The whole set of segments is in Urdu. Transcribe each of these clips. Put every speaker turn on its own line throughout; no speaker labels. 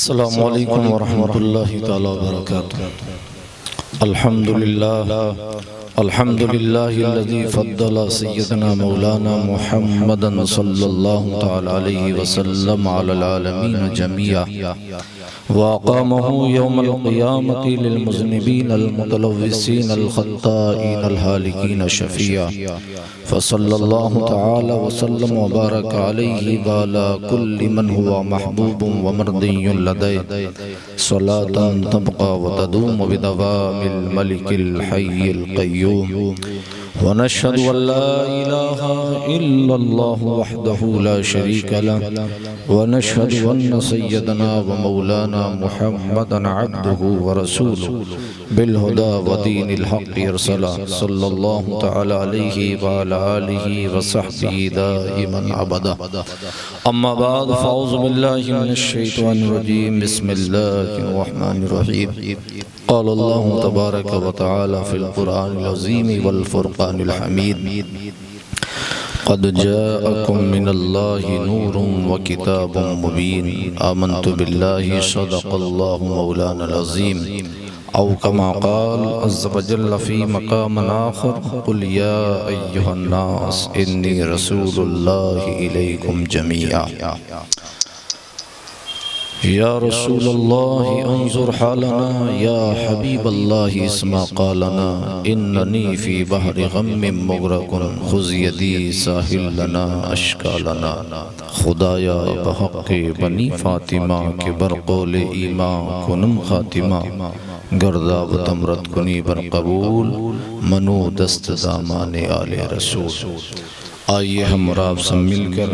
السلام علیکم ورحمۃ اللہ تعالی وبرکاتہ۔ الحمد للہ الذی فضل سیدنا مولانا محمدا صلی اللہ تعالی علیہ وسلم علی العالمین جميعا وأقامه يوم القيامة للمذنبين المتلوثين الخطائين الهالكين شفيعا، فصلى الله تعالى وسلم وبارك عليه وعلى كل من هو محبوب ومرضي لديه صلاة تبقى وتدوم بدوام الملك الحي القيوم، ونشهد أن لا إله إلا الله وحده لا شريك له، ونشهد أن سيدنا ومولانا محمدا عبده ورسوله بالهدى ودين الحق أرسله صلى الله تعالى عليه وعلى آله وصحبه دائما أبدا. أما بعد، فأعوذ بالله من الشيطان الرجيم. بسم الله الرحمن الرحيم. قال الله تبارك وتعالى في القرآن العظيم والفرقان الحميد: قد جاءكم من الله نور وكتاب مبين آمنت بالله صدق الله مولانا العظيم، أو كما قال عز وجل في مقام آخر: قل يا أيها الناس إني رسول الله إليكم جميعا. یا رسول اللہ انظر حالنا، یا حبیب اللہ اسمع قالنا، اننی فی بحر غم مغرق خذ یدی ساحل لنا اشکالنا. خدایا بحق بنی فاطمہ کے برقول ایمان کنم خاتمہ، گردہ و تمرد کنی بر قبول منو دست دامان آل رسول. آئیے ہم اور آپ سے مل کر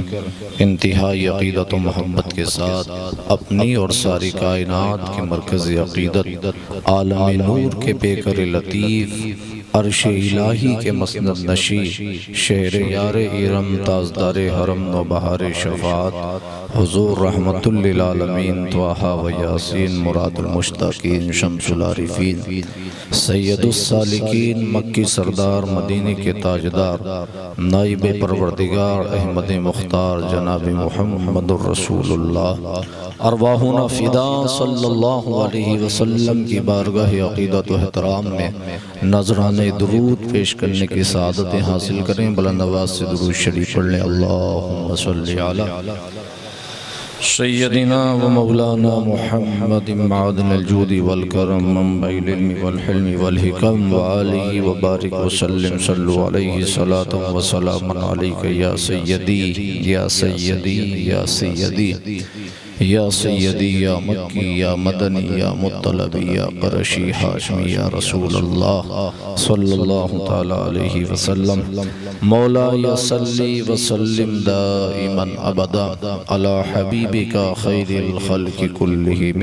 انتہائی عقیدت و محبت کے ساتھ اپنی اور ساری کائنات کے مرکز عقیدت عالم نور کے پیکر لطیف عرش الہی کے مسند نشی شہر یار ارم تازدار حرم و بہار شفاعت حضور رحمت للعالمین طٰہٰ و یاسین مراد المشتاقین شمس العارفین سید السالکین مکی سردار مدینے کے تاجدار نائب پروردگار احمد مختار جناب محمد الرسول اللہ ارواحنا فدا صلی اللہ علیہ وسلم کی بارگاہ عقیدت و احترام میں نذرانِ درود پیش کرنے کی سعادتیں حاصل کریں. بلند آواز سے درود شریف پڑھ لیں. اللہم صلی علی سیدنا و مولانا محمد معدن الجود والکرم منبع العلم والحلم والحکم وآلہ وبارک وسلم. صلو علیہ صلاة و سلام علیک یا سیدی یا سیدی یا سیدی یا سیدی یا مکی یا مدنی یا مطلبی یا قرشی ہاشمی یا رسول اللہ صلی اللہ تعالی علیہ وسلم. مولا یا صلی وسلم دائما ابدا علی حبیبک خیر الخلق کلہم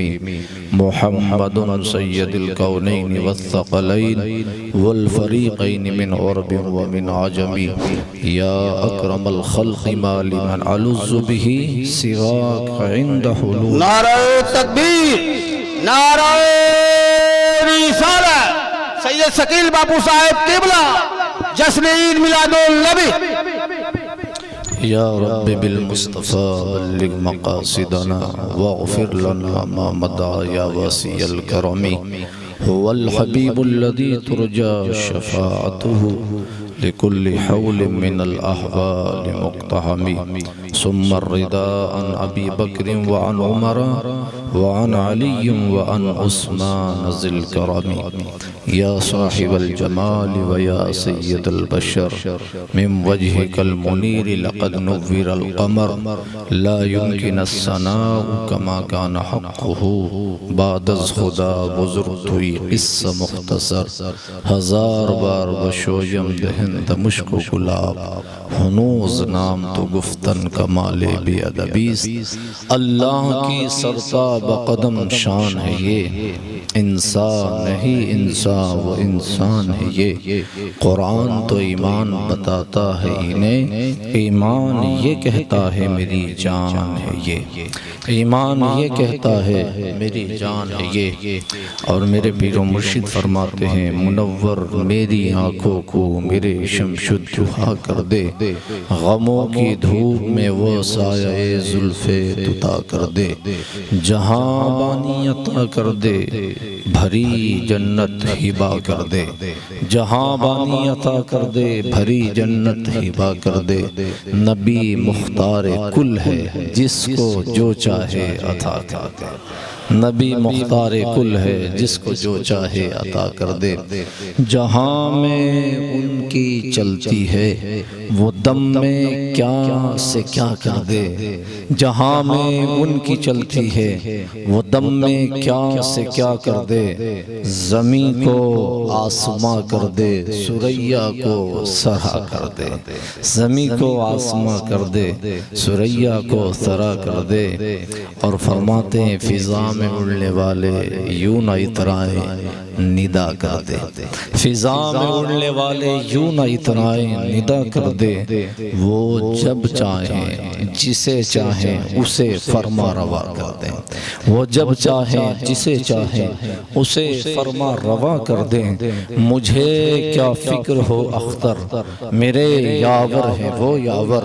محمد سید الکونین والثقلین والفریقین من عرب ومن عجم یا اکرم الخلق ما لمن علز به سواک عند
نعرہ تکبیر، نعرہ رسالت، سید ثقیل باپو صاحب قبلہ، جشن عید میلاد النبی.
یا رب بالمصطفى بلغ مقاصدنا واغفر لنا ما مضى یا واسع الکرم. هو الحبیب الذي ترجى شفاعته لكل حول من الأحوال مقتحم. ثم الرداء عن أبي بكر وعن عمر وعن علي وعن عثمان ذي الكرم. يا صاحب الجمال ويا سيد البشر من وجهك المنير لقد نور القمر. لا يمكن الثناء كما كان حقه بعد از خدا بزرگتوی قصہ مختصر. ہزار بار بشویم دہند مشک و گلاب ہنوز نام تو گفتن کمال بی ادبیست. اللہ کی سرتا بقدم شان ہے یہ انسان نہیں انسان وہ انسان ہے یہ، قرآن تو ایمان بتاتا ہے انہیں، ایمان یہ کہتا ہے میری جان ہے یہ، ایمان یہ کہتا ہے میری جان ہے یہ۔ اور میرے پیر و مرشد فرماتے ہیں منور میری آنکھوں کو میرے شمشد جوہا کر دے، غموں کی دھوپ میں وہ سایہ زلف تتا کر دے، جہاں بانی عطا کر دے بھری جنت ہبا کر دے، جہاں بانی عطا کر دے بھری جنت ہبا کر دے، نبی مختار کل ہے جس کو جو چاہے عطا کر دے، نبی مختار کل ہے جس کو جو چاہے عطا کر دے، جہاں میں ان کی چلتی ہے وہ دم میں کیا سے کیا کر دے، جہاں میں ان کی چلتی ہے وہ دم میں کیا سے کیا کر دے، زمین کو آسماں کر دے سریا کو سرا کر دے، زمین کو آسماں کر دے سریا کو سرا کر دے۔ اور فرماتے ہیں فضا میں اڑنے والے یوں نہ اترائیں ندا کر دے، فضا میں اڑنے والے یوں نہ اترائیں ندا کر دے، وہ جب چاہیں جسے چاہیں اسے فرما روا کر دیں، وہ جب چاہیں جسے چاہیں اسے فرما روا کر دیں، مجھے کیا فکر ہو اختر میرے یاور ہے وہ یاور،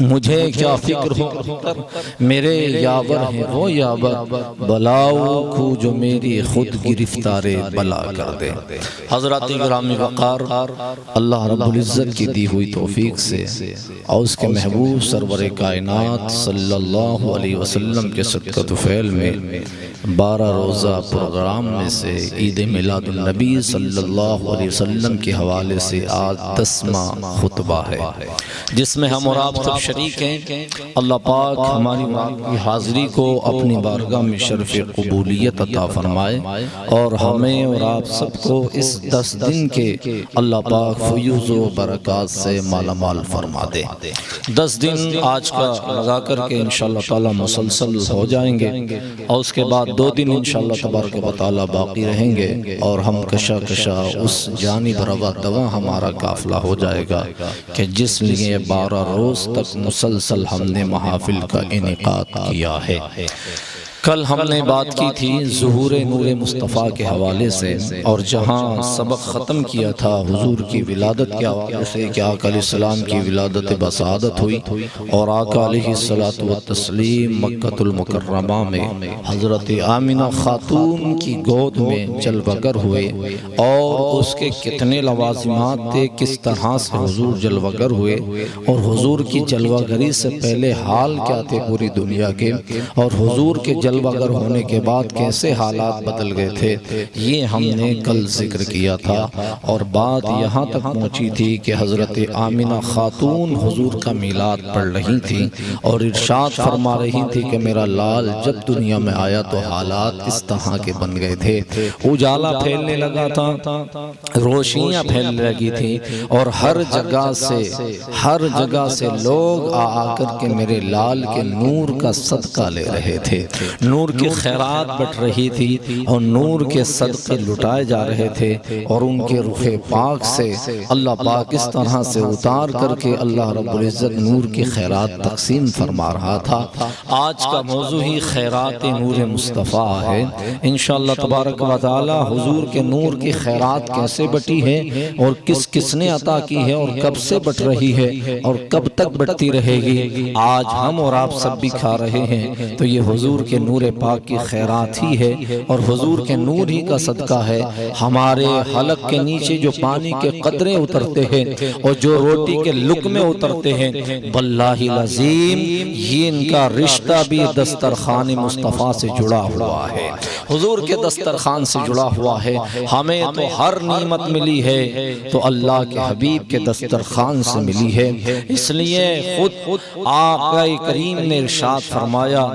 مجھے کیا فکر ہو اختر میرے یاور ہے وہ یاور، بلاؤ کو جو میری خود گرفتار بلا کر دے۔ حضرات گرامی وقار، اللہ رب العزت کی دی ہوئی توفیق سے اور اس کے محبوب سرور کائنات صلی اللہ علیہ وسلم کے صدقۃ و فعل میں 12 روزہ پروگرام میں سے عید میلاد النبی صلی اللہ علیہ وسلم کے حوالے سے آج 10واں خطبہ ہے، جس میں ہم اور آپ سب شریک ہیں۔ اللہ پاک ہماری حاضری کو اپنی بارگاہ میں شرف قبولیت عطا فرمائے اور ہمیں اور آپ سب کو اس 10 دن کے اللہ پاک فیوز و برکات سے مالا مال فرما دے۔ 10 دن آج کا لگا کر کے انشاءاللہ تعالی مسلسل ہو جائیں گے اور اس کے بعد 2 دن انشاءاللہ تبارک و تعالی باقی رہیں گے اور ہم کشا کشا اس جانب روا دوا ہمارا قافلہ ہو جائے گا کہ جس لیے 12 روز تک مسلسل ہم نے محافل کا انعقاد کیا ہے۔ کل ہم نے بات کی تھی ظہور نور مصطفیٰ کے حوالے سے، اور جہاں سبق ختم کیا تھا حضور کی ولادت کے حوالے سے کہ آقا علیہ السلام کی ولادت بسعادت ہوئی اور آقا علیہ السلام مکہ المکرمہ میں حضرت آمنہ خاتون کی گود میں جلوہ گر ہوئے اور اس کے کتنے لوازمات تھے، کس طرح سے حضور جلوہ گر ہوئے اور حضور کی جلوہ گری سے پہلے حال کیا تھے پوری دنیا کے، اور حضور کے جلوہ گر ہونے کے بعد کیسے حالات بدل گئے تھے، یہ ہم نے کل ذکر کیا تھا۔ اور بات یہاں تک پہنچی تھی کہ حضرت آمنہ خاتون حضور کا میلاد پڑھ رہی تھی اور ارشاد فرما رہی تھی کہ میرا لال جب دنیا میں آیا تو حالات اس طرح کے بن گئے تھے، اجالا پھیلنے لگا تھا، روشنیاں پھیلنے لگی تھی اور ہر جگہ سے لوگ آ کر کے میرے لال کے نور کا صدقہ لے رہے تھے، نور کی خیرات بٹ رہی تھی اور نور کے صدقے لٹائے جا رہے تھے، اور ان کے رخ پاک سے اللہ پاک اس طرح سے اتار کر کے اللہ رب العزت نور کی خیرات تقسیم فرما رہا تھا۔ آج کا موضوع ہی خیرات نور مصطفیٰ ہے۔ انشاءاللہ تبارک و تعالی حضور کے نور کی خیرات کیسے بٹی ہے اور کس کس نے عطا کی ہے اور کب سے بٹ رہی ہے اور کب تک بٹتی رہے گی، آج ہم اور آپ سب بھی کھا رہے ہیں، تو یہ حضور کے نور پاک کی خیرات ہی ہے اور حضور کے نور ہی کا صدقہ ہے۔ ہمارے حلق کے نیچے جو پانی کے قطرے اترتے ہیں اور جو روٹی کے لقمے اترتے ہیں، واللہ العظیم یہ ان کا رشتہ بھی دسترخوان مصطفیٰ سے جڑا ہوا ہے، حضور کے دسترخوان سے جڑا ہوا ہے۔ ہمیں تو ہر نعمت ملی ہے تو اللہ کے حبیب کے دسترخوان سے ملی ہے، اس لیے خود آقا کریم نے ارشاد فرمایا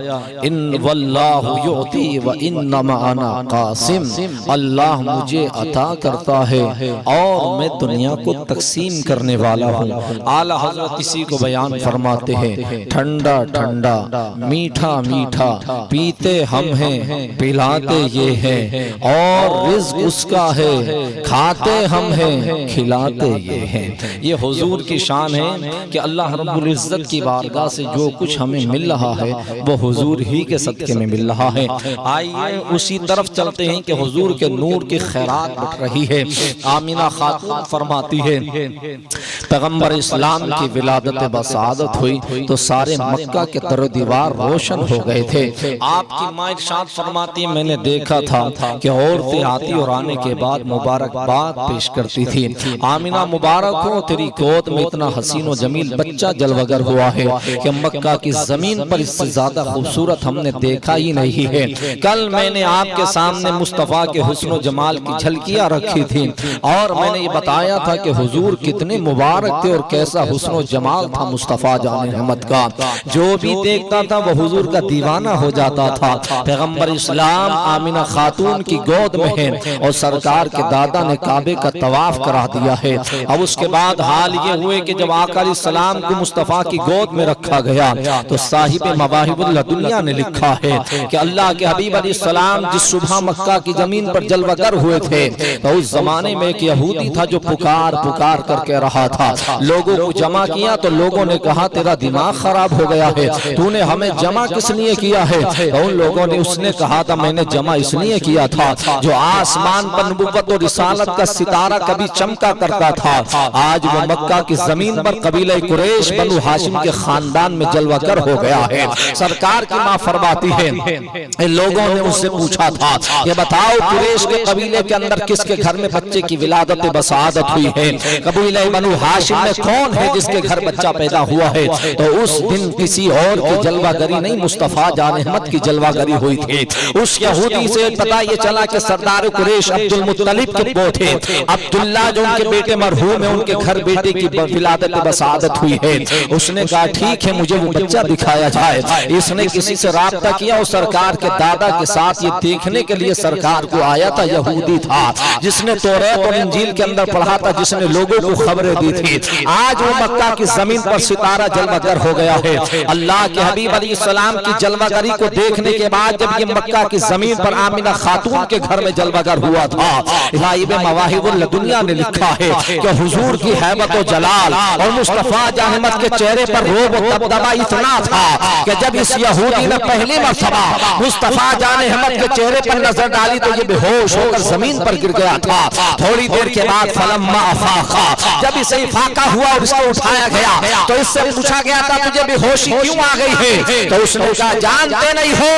ان واللہ یعطی وانما انا قاسم، اللہ مجھے عطا کرتا ہے اور میں دنیا کو تقسیم کرنے والا ہوں۔ اعلیٰ حضرت اسی کو بیان فرماتے ہیں، ٹھنڈا ٹھنڈا میٹھا میٹھا پیتے ہم ہیں پلاتے یہ ہیں، اور رزق اس کا ہے کھاتے ہم ہیں کھلاتے یہ ہیں۔ یہ حضور کی شان ہے کہ اللہ رب العزت کی بارگاہ سے جو کچھ ہمیں مل رہا ہے وہ حضور ہی کے صدقے میں مل رہا ہے۔ آئیے اسی طرف چلتے ہیں کہ حضور کے نور کی خیرات بٹ رہی ہے۔ آمینہ خاتون فرماتی ہے پیغمبر اسلام کی ولادت بسعادت ہوئی تو سارے مکہ کے در و دیوار روشن ہو گئے تھے۔ آپ کی ماں ارشاد فرماتی میں نے دیکھا تھا کہ عورتیں آتی اور آنے کے بعد مبارکباد پیش کرتی تھی، آمینہ مبارک ہو تیری گود میں اتنا حسین و جمیل بچہ جلوگر ہوا ہے کہ مکہ کی زمین پر اس سے زیادہ خوبصورت ہم نے دیکھا ہی نہیں ہے۔ کل میں نے آپ کے سامنے مصطفیٰ کے حسن و جمال کی جھلکیاں رکھی تھی اور میں نے یہ بتایا تھا کہ حضور کتنے مبارک تھے اور کیسا حسن و جمال تھا مصطفیٰ جان احمد کا، جو بھی دیکھتا تھا وہ حضور کا دیوانہ ہو جاتا تھا۔ پیغمبر اسلام آمینہ خاتون کی گود میں ہے اور سرکار کے دادا نے کعبے کا طواف کرا دیا ہے۔ اب اس کے بعد حال یہ ہوئے کہ جب آقا علیہ السلام کو مصطفیٰ کی گود میں رکھا گیا تو صاحب مواہب اللہ دنیا نے لکھا ہے کہ اللہ کے حبیب علیہ السلام جس صبح مکہ کی زمین پر جلوہ گر ہوئے تھے تو اس زمانے میں ایک یہودی تھا جو پکار پکار کر کے رہا تھا۔ لوگوں کو جمع کیا تو لوگوں نے کہا تیرا دماغ خراب ہو گیا ہے، تو نے ہمیں جمع کس لیے کیا ہے؟ تو ان لوگوں نے اس نے کہا تھا میں نے جمع اس لیے کیا تھا جو آسمان پر نبوت و رسالت کا ستارہ کبھی چمکا کرتا تھا، آج وہ مکہ کی زمین پر قبیلہ قریش بنو ہاشم کے خاندان میں جلوہ گر ہو گیا ہے۔ سرکار کی ماں فرماتی ہے لوگوں نے اس سے پوچھا تھا یہ بتاؤ قریش کے قبیلے کے اندر کس کے گھر میں بچے کی ولادت بسعادت ہوئی ہے؟ قبیلہ بنو ہاشم میں کون ہے جس کے گھر بچہ پیدا ہوا ہے؟ تو اس دن کسی اور کی جلوہ گری نہیں مصطفیٰ جان احمد کی جلوہ گری ہوئی تھی۔ اس یہودی سے پتہ یہ چلا کہ سردار قریش عبد المطلب کے پوتے تھے، عبداللہ جو ان کے بیٹے مرحوم ہیں ان کے گھر بیٹے کی ولادت بسعادت ہوئی ہے۔ اس نے کہا ٹھیک ہے مجھے وہ بچہ دکھایا جائے۔ اس نے کسی سے رابطہ کیا اور سرکار کے دادا کے ساتھ یہ دیکھنے کے لیے سرکار کو آیا تھا۔ یہودی تھا جس نے توریت اور انجیل کے اندر پڑھا تھا، جس نے لوگوں کو خبریں دی تھی۔ آج وہ مکہ کی زمین پر ستارہ جلوہ گر ہو گیا ہے۔ اللہ کے حبیب علیہ السلام کی جلوہ گری کو دیکھنے کے بعد جب یہ مکہ کی زمین پر آمینہ خاتون کے گھر میں جلوہ گر ہوا تھا، غائب مواہب اللہ دنیا نے لکھا ہے کہ حضور کی ہیبت و جلال اور مصطفیٰ جان احمد کے چہرے پر روب و دبدبہ اتنا تھا کہ جب اس یہودی نے پہلی مرتبہ مصطفیٰ جان احمد کے چہرے پر نظر ڈالی تو یہ بے ہوش ہو کر زمین پر گر گیا تھا۔ تھوڑی دیر کے بعد فلما افاقا، جب اسے افاقہ ہوا اور اس کو اٹھایا گیا تو اس سے پوچھا گیا تھا تجھے بے ہوشی کیوں آ گئی ہے؟ تو اس نے کہا جانتے نہیں ہو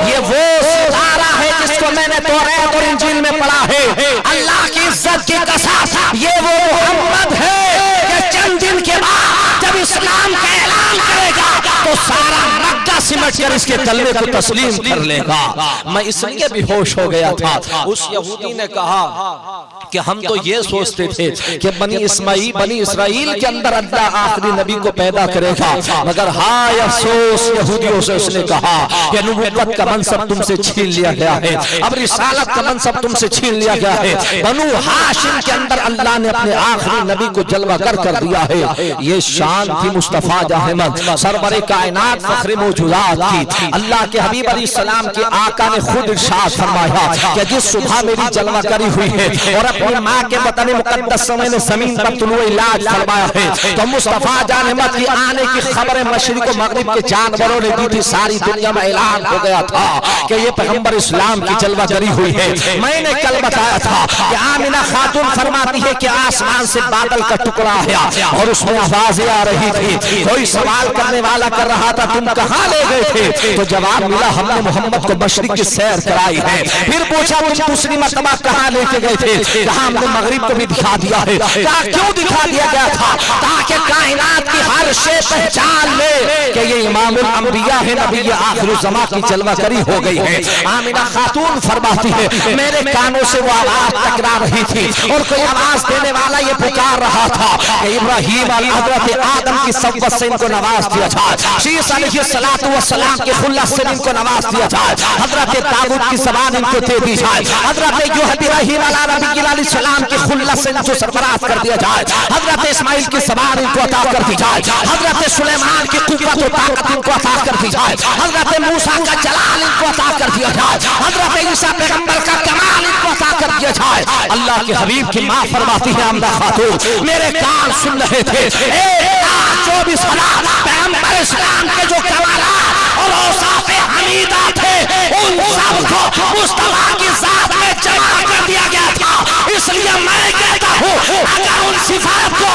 یہ وہ ستارہ ہے جس کو میں نے توریت اور انجیل میں پڑھا ہے۔ اللہ کی عزت کی قسم یہ وہ محمد ہے کہ چند دن کے بعد جب اسلام کا اعلان کرے گا تو سارا مکہ سمٹ کر اس کے کلمے کو تسلیم کر لے گا۔ میں اس لیے بھی ہوش ہو گیا تھا۔ اس یہودی نے کہا کہ ہم تو یہ سوچتے تھے کہ بنی اسرائیل کے اندر اللہ آخری نبی کو پیدا کرے گا، مگر ہائے افسوس یہودیوں سے اس نے کہا کہ نبوت کا منصب تم سے چھین لیا گیا ہے، اب رسالت کا منصب تم سے چھین لیا گیا ہے۔ بنو ہاشم کے اندر اللہ نے اپنے آخری نبی کو جلوہ گر کر دیا ہے۔ یہ شان تھی مصطفیٰ جان احمد سرور کائنات فخر موجودات کی۔ اللہ کے حبیب علیہ السلام کے آقا نے خود ارشاد فرمایا کہ جس صبح میری جلوہ گری ہوئی ہے اور اپنی ماں کے وطن مقدس میں نے زمین پر طلوع العلاج فرمایا ہے تو مصطفیٰ جان احمد کی آنے کی خبر مشرق و مغرب کے جانوروں نے دی تھی، ساری دنیا میں اعلان ہو گیا تھا کہ یہ پیغمبر اسلام کی جلوہ گری ہوئی ہے۔ میں نے کل بتایا تھا کہ آمینہ خاتون فرماتی ہے کہ آسمان سے بادل کا ٹکڑا آیا اور اس میں آوازیں آ رہی تھی، کوئی سوال کرنے والا کر رہا تھا تم کہاں لے گئے تھے؟ تو جواب ملا ہم نے محمد کو مشرق کی سیر کرائی ہے۔ پھر پوچھا تم دوسری مرتبہ کہاں لے کے گئے تھے؟
اسلام نے مغرب کو بھی دکھا دیا ہے. کیوں دکھا دیا گیا تھا؟ تاکہ کائنات کی ہر شے پہچان لے کہ یہ امام الانبیاء ہے، نبی آخر الزمان کی جلوہ گری ہو گئی ہے. آمنہ خاتون فرماتی ہے میرے کانوں سے وہ آواز ٹکرا رہی تھی اور کوئی آواز دینے والا یہ پکار رہا تھا کہ ابراہیم اور حضرت آدم کی صحبت سے ان کو نواز دیا جائے، شیس علیہ السلام کے خلت سے ان کو نواز دیا جائے، حضرت داؤد کی زبان ان کو دے دی جائے، حضرت ابراہیم علیہ السلام کی خلت سے ان کو سرفراز کر دیا جائے، حضرت اسماعیل کی زبان ان کو عطا کر دی جائے، حضرت سلیمان کی قوت و طاقت ان کو عطا کر دی جائے، حضرت موسیٰ کا جلال ان کو عطا کر دیا جائے، حضرت عیسیٰ پیغمبر کا کمال ان کو عطا کر دیا جائے. اللہ کے حبیب کی ماں فرماتی ہے آمنہ خاتون میرے کان سن رہے تھے 1,24,000 پیغمبر اسلام کے جو کمالات اور اوصاف حمیدہ تھے ان سب کو مصطفیٰ کی ذات میں جمع کر دیا گیا تھا. اس لیے میں کہتا ہوں اگر ان صفات کو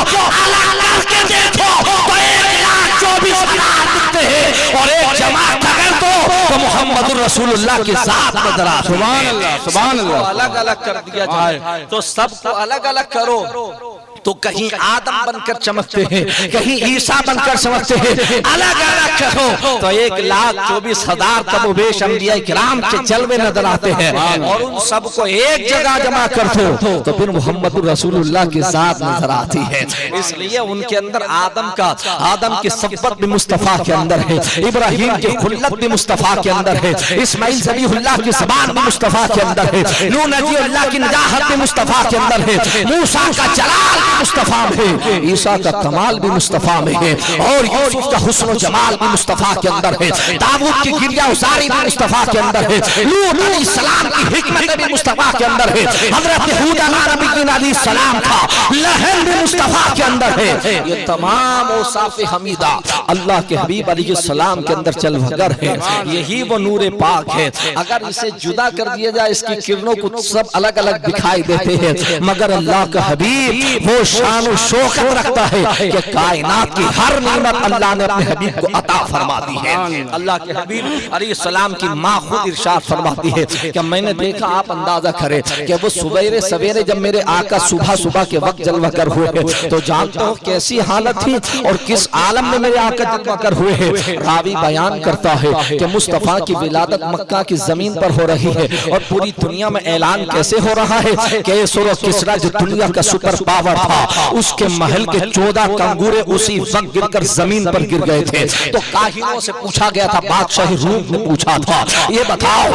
الگ کر کے دیکھو تو 1,24,000 دکھتے ہیں اور ایک جماعت اگر تو محمد الرسول اللہ کی ذات نظر آتی ہے.
سبحان اللہ سبحان اللہ. الگ الگ کر دیا جائے تو سب کو الگ الگ کرو
تو کہیں آدم بن کر چمکتے ہیں، کہیں عیسیٰ بن کر چمکتے ہیں. الگ الگ کرو تو 1,24,000 کم و بیش انبیاء کرام کے جلوے نظر آتے ہیں اور ان سب کو ایک جگہ جمع کر دو تو پھر محمد رسول اللہ کی ذات نظر آتی ہے. اس لیے ان کے اندر آدم کی صحبت بھی مصطفیٰ کے اندر ہے، ابراہیم کی خلت بھی مصطفیٰ کے اندر ہے، اسماعیل ذبیح اللہ کی زبان بھی مصطفیٰ کے اندر ہے، نوح نبی اللہ کی نجاحت بھی مصطفیٰ کے اندر ہے، موسیٰ کا جلال مصطفیٰ میں ہے، عیسیٰ کا کمال بھی مصطفیٰ میں ہے، اور یوسف کا حسن و جمال بھی مصطفیٰ کے اندر ہے، داؤد کی گریہ ازاری بھی مصطفیٰ کے اندر ہے، لوط علیہ السلام کی حکمت بھی مصطفیٰ کے اندر ہے، حضرت ہود علیہ السلام کا لہن بھی مصطفیٰ کے اندر ہے. یہ تمام اوصاف حمیدہ اللہ کے حبیب علیہ السلام کے اندر جلوگر ہے. یہی وہ نور پاک ہے. اگر اسے جدا کر دیا جائے اس کی کرنوں کو سب الگ الگ دکھائی دیتے ہیں، مگر اللہ کا حبیب وہ شان و شوکت رکھتا ہے کہ کائنات کی ہر نعمت اللہ نے اپنے حبیب کو عطا فرما دی ہے. اللہ کے حبیب علیہ السلام کی ماں خود ارشاد فرماتی ہے کہ میں نے دیکھا، آپ اندازہ کریں کہ وہ سویرے جب میرے آقا صبح کے وقت جلوہ گر ہوئے تو جانتا ہوں کیسی حالت تھی اور کس عالم میں میرے آقا جلوہ گر ہوئے ہیں. راوی بیان کرتا ہے کہ مصطفیٰ کی ولادت مکہ کی زمین پر ہو رہی ہے اور پوری دنیا میں اعلان کیسے ہو رہا ہے کہ کیسر و کسریٰ جو دنیا کا سپر پاور تھا اس کے محل کے 14 کنگورے اسی وقت گر کر زمین پر گر گئے تھے. تو کاہنوں سے پوچھا گیا تھا، بادشاہ روم نے پوچھا تھا یہ بتاؤ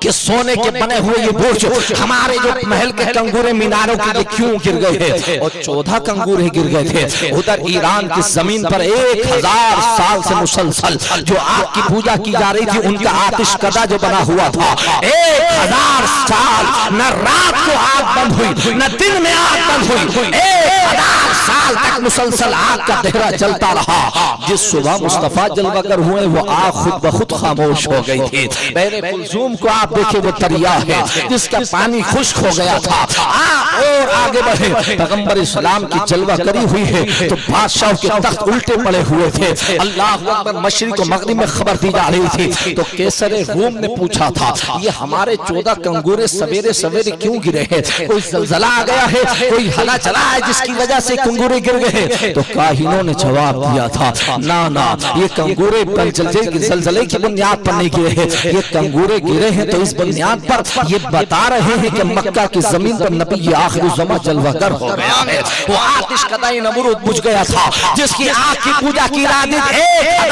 کہ سونے کے بنے ہوئے یہ برج ہمارے جو محل کے کنگورے میناروں کے لیے کیوں گر گئے تھے؟ اور 14 کنگورے گر گئے تھے. ادھر ایران کی زمین پر 1000 سال سے مسلسل جو آگ کی پوجا کی جا رہی تھی ان کا آتش کدہ جو بنا ہوا تھا 1000 سال نہ رات کو آگ بند ہوئی نہ دن میں آگ بند ہوئی، 1000 سال تک مسلسل آگ کا دہرہ چلتا رہا. جس صبح مصطفیٰ جلوہ گر ہوئے وہ آگ خود بخود خاموش ہو گئی تھی. بحر کلثوم کو آپ دیکھیں وہ دریا ہے جس کا پانی خشک ہو گیا تھا. اور آگے بڑھے پیغمبر اسلام کی جلوہ گری ہوئی ہے تو بادشاہ کے تخت الٹے پڑے ہوئے تھے. اللہ اکبر، مشرق و مغرب میں خبر دی جا رہی تھی. تو کیسر روم نے پوچھا تھا یہ ہمارے 14 کنگورے سویرے کیوں گرے ہیں؟ کوئی زلزلہ آ گیا ہے، کوئی ہلا چلا ہے جس کی وجہ سے کنگورے گر گئے؟ تو کاہنوں نے جواب دیا تھا نا یہ کنگورے زلزلے کی بنیاد پر نہیں گرے ہیں، یہ کنگورے گرے ہیں تو اس بنیاد پر یہ بتا رہے ہیں کہ مکہ کی زمین پر نبی آخر الزمان جلوہ گر ہو گیا ہے. وہ آتش کدہ نمرود بجھ گیا تھا جس کی آگ کی پوجا کی رات 1000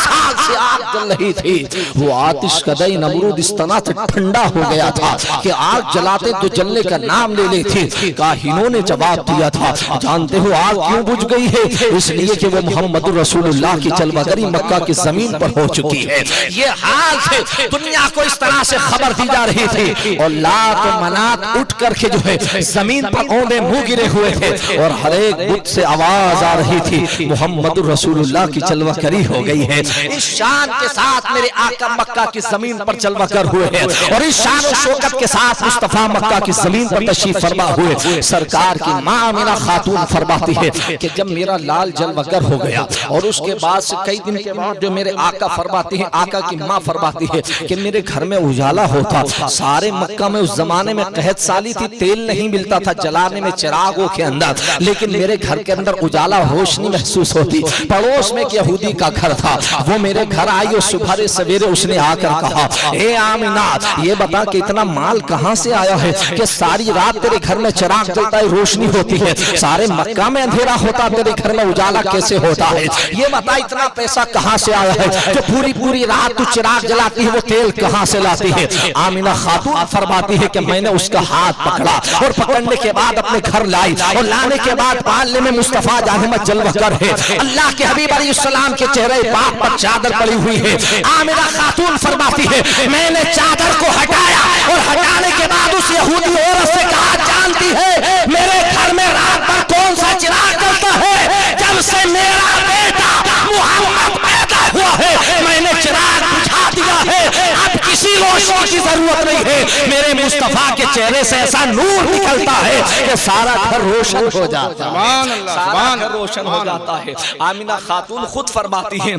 سال سے آگ جل رہی تھی. وہ آتش کدہ نمرود اس طرح سے ٹھنڈا ہو گیا تھا کہ آگ جلاتے تو جلنے کا نام لے لیتی. کاہنوں نے جواب دیا تھا جانتے ہو آگ کیوں بجھ گئی ہے؟ اس لیے کہ وہ محمد رسول اللہ کی جلوہ گری مکہ کی زمین پر ہو چکی ہے. یہ حال سے دنیا کو اس طرح سے خبر دی جا رہی تھی اور لات و منات اٹھ کر کے جو ہے زمین پر اوندے منہ گرے ہوئے تھے اور ہر ایک بت سے آواز آ رہی تھی محمد رسول اللہ کی جلوہ گری ہو گئی ہے. اس شان کے ساتھ میرے آقا مکہ کی زمین پر جلوہ گر ہوئے ہیں اور اس شان و شوکت کے ساتھ مصطفیٰ مکہ کی زمین پر تشریف فرما ہوئے. سرکار کی ماں آمنہ خاتون فرماتی ہے کہ جب میرا لال جلوہ گر ہو گیا اور اس کے بعد سے کئی دن کے بعد جو میرے آقا فرماتی ہیں، آقا کی ماں فرماتی ہے کہ میرے گھر میں اجالا اجالا ہوتا. سارے مکہ میں اس زمانے میں قحط سالی تھی, تیل نہیں ملتا تھا جلانے میں چراغوں کے اندر, لیکن میرے گھر کے اندر اجالا روشنی محسوس ہوتی. پڑوس میں ایک یہودی کا گھر تھا, وہ میرے گھر آئی اور صبح سویرے اس نے آ کر کہا, اے آمینہ یہ بتا کہ اتنا مال کہاں سے آیا ہے کہ ساری رات تیرے گھر میں چراغ جلتا ہے, روشنی ہوتی ہے, سارے مکہ میں اندھیرا ہوتا, تیرے گھر میں اجالا کیسے ہوتا ہے؟ یہ بتا اتنا پیسہ کہاں سے آیا ہے جو پوری رات تو چراغ جلاتی ہے, وہ تیل کہاں سے لاتی ہے؟ آمینہ خاتون فرماتی ہے کہ میں نے اس کا ہاتھ پکڑا اور پکڑنے کے بعد اپنے گھر لائی, اور لانے کے بعد پالنے میں مصطفیٰ جانمت جلوہ گر ہے. اللہ کے حبیب علیہ السلام کے چہرے پاک پر چادر پڑی ہوئی ہے. آمینہ خاتون فرماتی ہے میں نے چادر کو ہٹایا اور ہٹانے کے بعد اس یہودی عورت سے کہا, جانتی ہے میرے گھر میں رات پر کون سا چراغ جلتا ہے؟ جب سے میرا بیٹا محمد پیدا ہوا ہے میں نے چراغ بجھا دیا ہے, اب کسی روشنی کی ضرورت نہیں ہے. میرے مصطفیٰ کے چہرے سے ایسا نور نکلتا ہے کہ سارا گھر روشن ہو جاتا ہے, سارا گھر روشن ہو جاتا ہے. آمینہ خاتون خود فرماتی ہے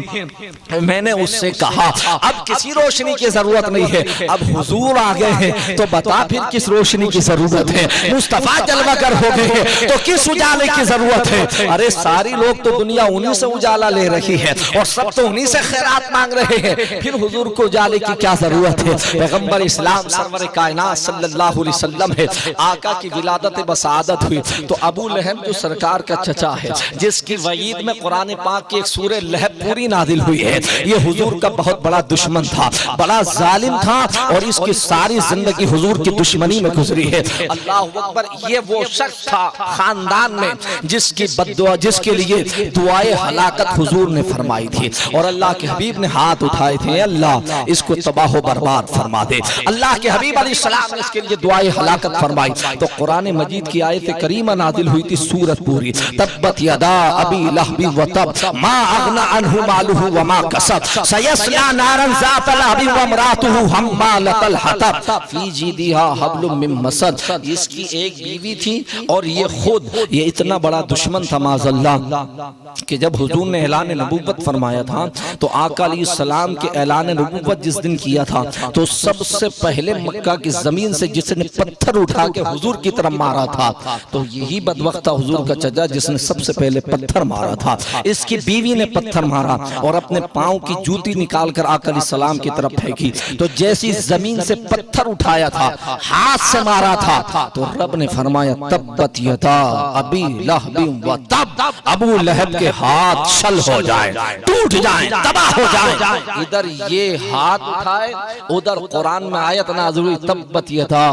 میں نے اس سے کہا اب کسی روشنی کی ضرورت نہیں ہے, اب حضور آ گئے ہیں تو بتا پھر کس روشنی کی ضرورت ہے؟ مصطفیٰ جلوہ گر ہو گئے ہیں تو کس اجالے کی ضرورت ہے؟ ارے ساری لوگ تو دنیا انہی سے اجالا لے رہی ہے اور سب تو انہی سے خیرات مانگ رہے ہیں, پھر حضور کو اجالے کی کیا ضرورت ہے؟ پیغمبر اسلام سرور کائنات صلی اللہ علیہ وسلم ہے, آقا کی ولادت بسعادت ہوئی تو ابو لہب جو سرکار کا چچا ہے, جس کی وعید میں قرآن پاک کی ایک سورہ لہب پوری نازل ہوئی ہے, یہ حضور کا بہت بڑا دشمن تھا, بڑا ظالم تھا, اور اس کی ساری زندگی حضور کی دشمنی میں گزری ہے. اللہ اکبر, یہ وہ شخص تھا خاندان میں جس کی بددعا, جس کے لیے دعائے ہلاکت حضور نے فرمائی تھی, اور اللہ کے حبیب نے ہاتھ اٹھائے تھے اللہ اس کو تباہ و برباد فرما دے. اللہ کے حبیب علیہ السلام نے اس کے لیے دعائے ہلاکت فرمائی تو قرآن مجید کی آیت کریمہ نازل ہوئی تھی, سورت پوری, تبت یدا ابی لہب وتب ما اغنی عنہ مالہ وما کسب سیصلی نارا ذات لہب وامرأتہ حمالۃ الحطب فی جیدہا حبل من مسد. اس کی ایک بیوی تھی اور یہ اتنا بڑا دشمن تھا معاذ اللہ کہ جب حضور نے اعلان نبوت فرمایا تھا تو آقا علیہ السلام کے اعلان نبوت جس دن کیا تھا تو سب سے پہلے مکہ کی زمین سے جس نے پتھر اٹھا کے حضور کی طرف مارا تھا تو یہی بدبخت تھا حضور کا چچا جس نے سب سے پہلے پتھر مارا تھا. اس کی بیوی نے پتھر مارا اور اپنے پاؤں کی جوتی نکال کر آقا علیہ السلام کی طرف پھینکی تو جیسی زمین سے پتھر اٹھایا تھا, ہاتھ سے مارا تھا تو رب نے فرمایا تبت یدا ابی لہب وتب, ابو لہب کے ہاتھ شل ہو جائیں, ٹوٹ جائیں, تباہ ہو جائیں. ادھر یہ ہاتھ اٹھائے, ادھر قرآن میں آیت نازل ہوئی تبت یدا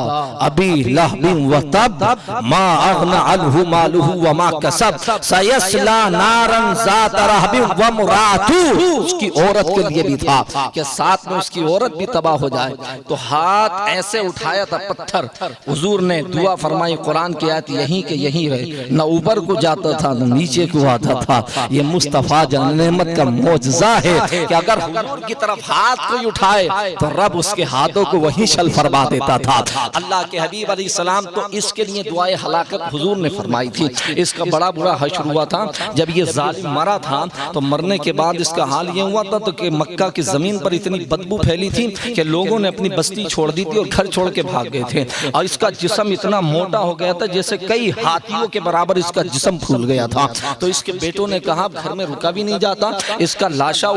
ابی لہب وتب ما اغنی عنہ مالہ وما کسب سیصلی نارا ذات لہب وامرأتہ. اس کی عورت کے لیے بھی تھا کہ ساتھ میں اس کی عورت بھی تباہ ہو جائے, تو ہاتھ ایسے اٹھایا تھا پتھر, حضور نے دعا فرمائی, قرآن کی آیت یہیں کہ یہیں رہے, نہ اوپر کو جاتا تھا نہ نیچے کو آتا تھا. یہ مصطفیٰ جانمت کا معجزہ ہے کہ اگر حضور کی طرف ہاتھ کوئی اٹھائے تو رب اس کے ہاتھوں کو وہیں شل فرما دیتا تھا. اللہ کے حبیب علیہ السلام تو اس کے لیے دعائے ہلاکت حضور نے فرمائی تھی. اس کا بڑا برا حشر ہوا تھا جب یہ ظالم مرا تھا تو مرنے کے بعد اس کا حال یہ ہوا تھا تو کہ مکہ کی زمین پر اتنی بدبو پھیلی تھی کہ لوگوں نے اپنی بستی چھوڑ دی تھی اور گھر چھوڑ کے بھاگ گئے تھے, اور اس کا جسم اتنا موٹا ہو گیا تھا جیسے کئی ہاتھیوں کے برابر اس کا جسم پھول گیا تھا. تو اس کے بیٹوں نے کہا گھر میں رکا بھی نہیں جاتا, اس کا لاشا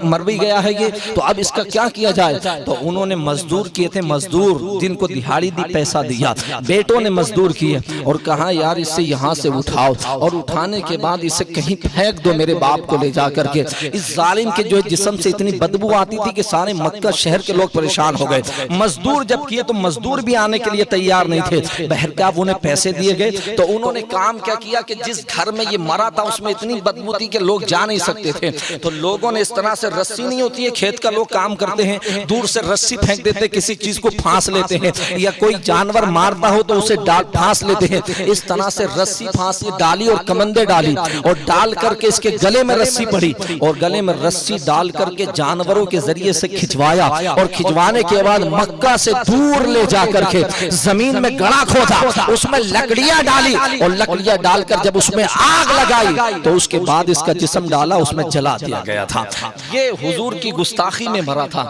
مر بھی گیا ہے یہ, تو اب اس کا کیا کیا جائے؟ تو انہوں نے مزدور کیے تھے, مزدور جن کو دہاڑی دی پیسہ دیا, بیٹوں نے مزدور کیے اور کہا یار اسے یہاں سے اٹھاؤ, اور اٹھانے کے بعد اسے کہیں پھینک دو میرے باپ کو لے جا کر کے. اس ظالم کے جو جسم سے اتنی بدبو آتی تھی کہ سارے مکہ شہر کے لوگ پریشان ہو گئے. مزدور جب کیے تو مزدور بھی آنے کے لیے تیار نہیں تھے, بہرکیف انہیں پیسے دیے گئے. تو انہوں نے کام کیا کیا کہ جس گھر میں یہ مرا تھا اس میں اتنی بدبو تھی کہ لوگ جا نہیں سکتے تھے, تو لوگوں نے اس طرح سے رسی نہیں ہوتی ہے, کھیت کا لوگ کام کرتے ہیں, دور سے رسی پھینک دیتے, کسی چیز کو پھانس لیتے ہیں, یا کوئی جانور مارتا ہو تو اسے پھانس لیتے ہیں. اس طرح سے رسی پھانسی ڈالی اور کمندے ڈالی اور ڈال کر کے اس کے گلے میں رسی پڑی, اور گلے میں رسی ڈال کر کے جانوروں کے ذریعے سے کھچوایا, اور کھچوانے کے بعد مکہ سے دور لے جا کر کے زمین میں گڑا کھودا, اس میں لکڑیاں ڈالی, اور لکڑیاں ڈال کر جب اس میں آگ لگائی تو اس کے بعد اس کا جسم ڈالا, اس میں جلا دیا گیا تھا. یہ حضور کی گستاخی میں مرا تھا.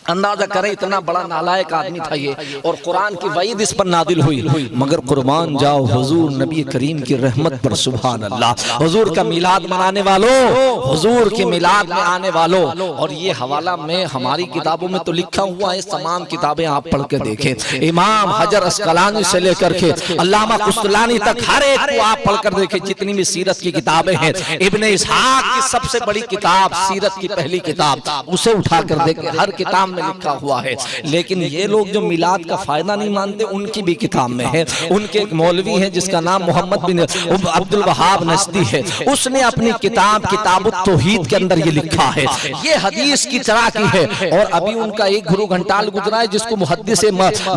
اندازہ کریں اتنا بڑا نالائق آدمی تھا یہ، اور قرآن کی وعید اس پر نازل ہوئی، مگر قربان جاؤ حضور نبی کریم کی رحمت پر، سبحان اللہ، حضور کا میلاد منانے والوں، حضور کے میلاد میں آنے والوں۔ اور یہ حوالہ میں ہماری کتابوں میں تو لکھا ہوا ہے، تمام کتابیں آپ پڑھ کے دیکھیں، امام حجر اسقلانی سے لے کر کے علامہ قسطلانی تک ہر ایک کو آپ پڑھ کر دیکھیں، جتنی بھی سیرت کی کتابیں ہیں، ابن اسحاق کی سب سے بڑی کتاب، سیرت کی پہلی کتاب، اسے اٹھا کر دیکھیں، ہر کتاب میں لکھا ہوا ہے۔ لیکن یہ لوگ جو میلاد کا فائدہ نہیں مانتے، ان کی بھی کتاب میں ہے۔ ان کے ایک مولوی ہیں جس کا نام محمد بن عبد الوہاب نجدی ہے، اس نے اپنی کتاب کتاب التوحید کے اندر یہ لکھا ہے، یہ حدیث کی طرح کی ہے۔ اور ابھی ان کا ایک گھرو گھنٹال گزرا ہے جس کو محدث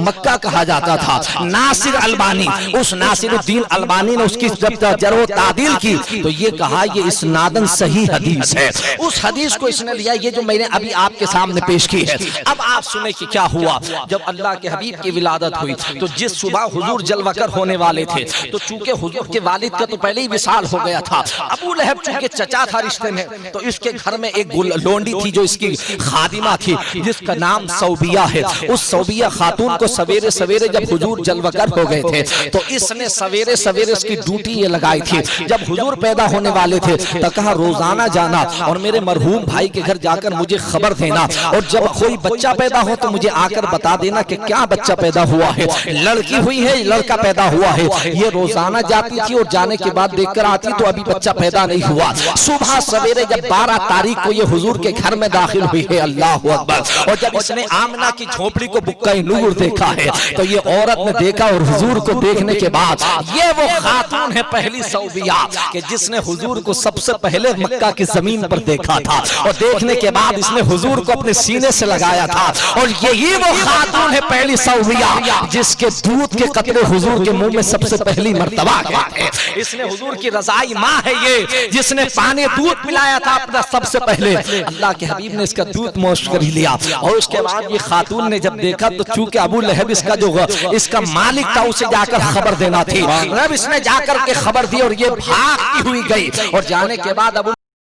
مکہ کہا جاتا تھا، ناصر البانی، اس ناصر الدین البانی نے اس کی جب جرح و تعدیل کی تو یہ کہا یہ اسناداً صحیح حدیث ہے۔ اس حدیث کو اس نے لیا، یہ جو میں نے ابھی آپ کے سامنے پیش کی ہے۔ اب آپ سنیں کہ کیا ہوا جب اللہ کے حبیب کی ولادت ہوئی، تو جس صبح حضور جلوہ گر ہونے والے تھے، تو چونکہ حضور کے والد کا تو پہلے ہی وصال ہو گیا تھا، ابو لہب چونکہ چچا تھا رشتے میں، تو اس کے گھر میں ایک لونڈی تھی جو اس کی خادمہ تھی، جس کا نام صوبیہ ہے۔ اس صوبیہ خاتون کو سویرے سویرے جب حضور جلوہ گر ہو گئے تھے تو اس نے سویرے سویرے اس کی ڈیوٹی یہ لگائی تھی، جب حضور پیدا ہونے والے تھے تو کہا روزانہ جانا اور میرے مرحوم بھائی کے گھر جا کر مجھے خبر دینا، اور جب کوئی بچہ پیدا ہو تو مجھے آ کر بتا دینا کہ کیا بچہ پیدا ہوا ہے، لڑکی ہوئی ہے لڑکا پیدا ہوا ہے۔ یہ روزانہ جاتی تھی اور جانے کے بعد دیکھ کر آتی تو ابھی بچہ پیدا نہیں ہوا۔ صبح سویرے جب 12 تاریخ کو یہ حضور کے گھر میں داخل ہوئی ہے، اللہ اکبر، اور جب اس نے آمنہ کی جھونپڑی کو بکّہ نور دیکھا ہے تو یہ عورت نے دیکھا، اور حضور کو دیکھنے کے بعد یہ وہ خاتون ہے پہلی صوبیہ کہ جس نے حضور کو سب سے پہلے مکہ کی زمین پر دیکھا تھا، اور دیکھنے کے بعد اس نے حضور کو اپنے سینے سے لگایا تھا، اور یہی وہ خاتون ہے پہلی صوبیہ جس کے دودھ کے قطرے حضور کے منہ میں سب سے پہلی مرتبہ گئے تھے۔ اس نے حضور کی رضائی ماں ہے یہ جس نے پانی دودھ پلایا تھا اپنا سب سے پہلے، اللہ کے حبیب نے اس کا دودھ نوش کر لیا۔ اور اس کے بعد یہ خاتون نے جب دیکھا تو چونکہ ابو لہب اس کا مالک تھا، اسے جا کر خبر دینا تھی، جب اس نے جا کر کے خبر دی اور یہ بھاگتی ہوئی گئی، اور جانے کے بعد ابو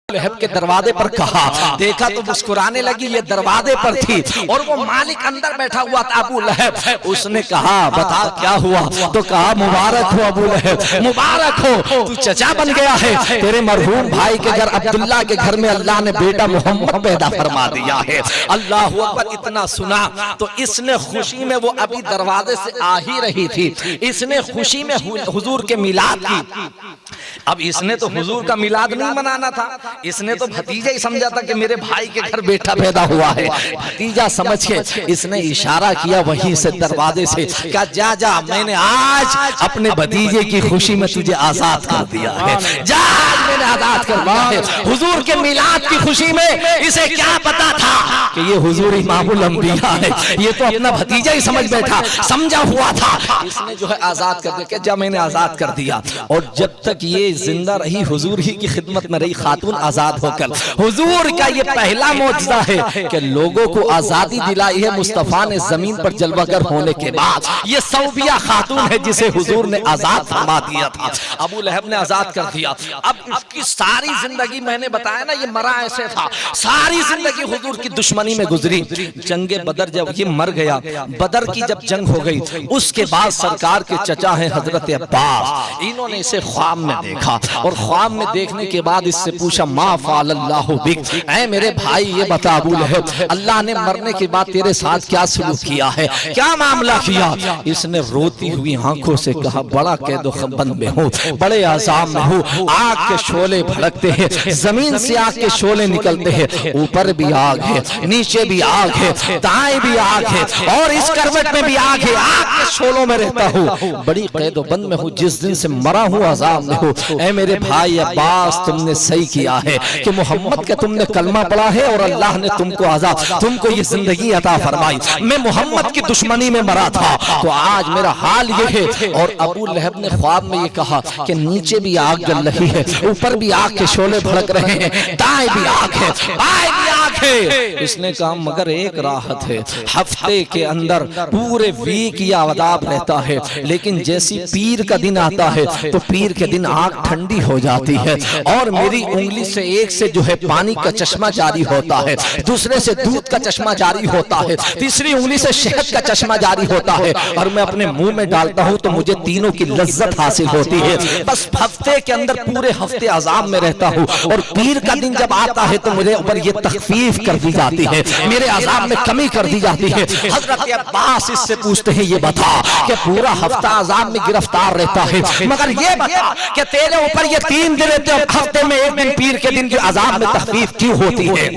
لہب کے دروازے پر کہا، دیکھا تو مسکرانے لگی، یہ دروازے پر تھی اور وہ مالک اندر بیٹھا ہوا تھا ابو لہب۔ اس نے کہا بتا کیا ہوا، تو کہا مبارک ہو ابو لہب، مبارک ہو، تو چچا بن گیا ہے، تیرے مرحوم بھائی کے گھر عبداللہ کے گھر میں اللہ نے بیٹا محمد پیدا فرما دیا ہے۔ اللہ اکبر، اتنا سنا تو اس نے خوشی میں، وہ ابھی دروازے سے آ ہی رہی تھی، اس نے خوشی میں حضور کے میلاد کی۔ اب اس نے تو حضور کا میلاد نہیں منانا تھا، اس نے تو بھتیجا ہی سمجھا تھا کہ میرے بھائی کے گھر بیٹا پیدا ہوا ہے، بھتیجا سمجھ کے اس نے اشارہ کیا وہیں سے دروازے سے، کہا جا جا، میں نے آج اپنے بھتیجے کی خوشی میں تجھے آزاد کر دیا ہے، جا میں نے آزاد کر دیا ہے۔ حضور کے میلاد کی خوشی میں اسے کیا پتا تھا کہ یہ حضور امام الانبیاء ہے، یہ تو اپنا بھتیجا ہی سمجھ بیٹھا، سمجھا ہوا تھا، اس نے جو ہے آزاد کر دیا کہ جا میں نے آزاد کر دیا۔ اور جب تک یہ زندہ رہی حضور ہی کی خدمت میں رہی خاتون آزاد ہو کر، حضور کا یہ پہلا معجزہ ہے کہ لوگوں کو آزادی دلائی ہے مصطفیٰ نے زمین پر جلوہ گر ہونے کے بعد۔ یہ صوبیہ خاتون ہے جسے حضور نے آزاد فرما دیا تھا، ابو لہب نے آزاد کر دیا۔ اب اس کی ساری زندگی میں نے بتایا نا، یہ مرا ایسے تھا، ساری زندگی حضور کی دشمنی میں گزری۔ جنگ بدر جب یہ مر گیا، بدر کی جب جنگ ہو گئی، اس کے بعد سرکار کے چچا ہیں حضرت عباس، انہوں نے اسے خواب میں دیکھا، اور خواب میں دیکھنے کے بعد اس سے پوچھا ما فعل اللہ بک، اے میرے بھائی یہ بتا ابو لہب، اللہ نے مرنے کے بعد تیرے ساتھ کیا سلوک کیا ہے، کیا معاملہ کیا؟ اس نے روتی ہوئی آنکھوں سے کہا بڑا قید و بند میں ہوں، بڑے عذاب میں ہوں، آگ کے شعلے بھڑکتے ہیں، زمین سے آگ کے شعلے نکلتے ہیں، اوپر بھی آگ ہے، نیچے بھی آگ ہے، دائیں بھی آگ ہے، اور اس کروٹ میں بھی آگ ہے، آگ کے شعلوں میں رہتا ہوں، بڑی قید و بند میں ہوں، جس دن سے مرا ہوں عذاب میں ہوں۔ اے میرے بھائی عباس، تم نے صحیح کیا ہے کہ محمد کا تم نے کلمہ پڑھا ہے اور اللہ نے تم کو آزاد، تم کو یہ زندگی عطا فرمائی۔ میں محمد کی دشمنی میں مرا تھا تو آج میرا حال یہ ہے۔ اور ابو لہب نے خواب میں یہ کہا کہ نیچے بھی آگ جل رہی ہے، اوپر بھی آگ کے شعلے بھڑک رہے ہیں، دائیں بھی آگ ہے، بائیں بھی آگ رکھے. اس نے کہا مگر ایک راحت ہے, ہفتے کے اندر پورے ویک یہ عذاب رہتا ہے, لیکن جیسی پیر کا دن آتا ہے تو پیر کے دن آنکھ ٹھنڈی ہو جاتی ہے اور میری انگلی سے ایک سے جو ہے پانی کا چشمہ جاری ہوتا ہے, دوسرے سے دودھ کا چشمہ جاری ہوتا ہے, تیسری انگلی سے شہد کا چشمہ جاری ہوتا ہے, اور میں اپنے منہ میں ڈالتا ہوں تو مجھے تینوں کی لذت حاصل ہوتی ہے. بس ہفتے کے اندر پورے ہفتے عذاب میں رہتا ہوں, اور پیر کا دن جب آتا ہے تو میرے اوپر یہ تخفیف کر دی جاتی ہے, میرے عذاب میں کمی کر دی جاتی ہے. حضرت عباس اس سے پوچھتے ہیں یہ بتا کہ پورا ہفتہ عذاب میں گرفتار رہتا ہے, مگر یہ بتا کہ تیرے اوپر یہ 3 دن رہتے اور ہفتے میں ایک دن پیر کے دن جو عذاب میں تخفیف کیوں ہوتی ہے؟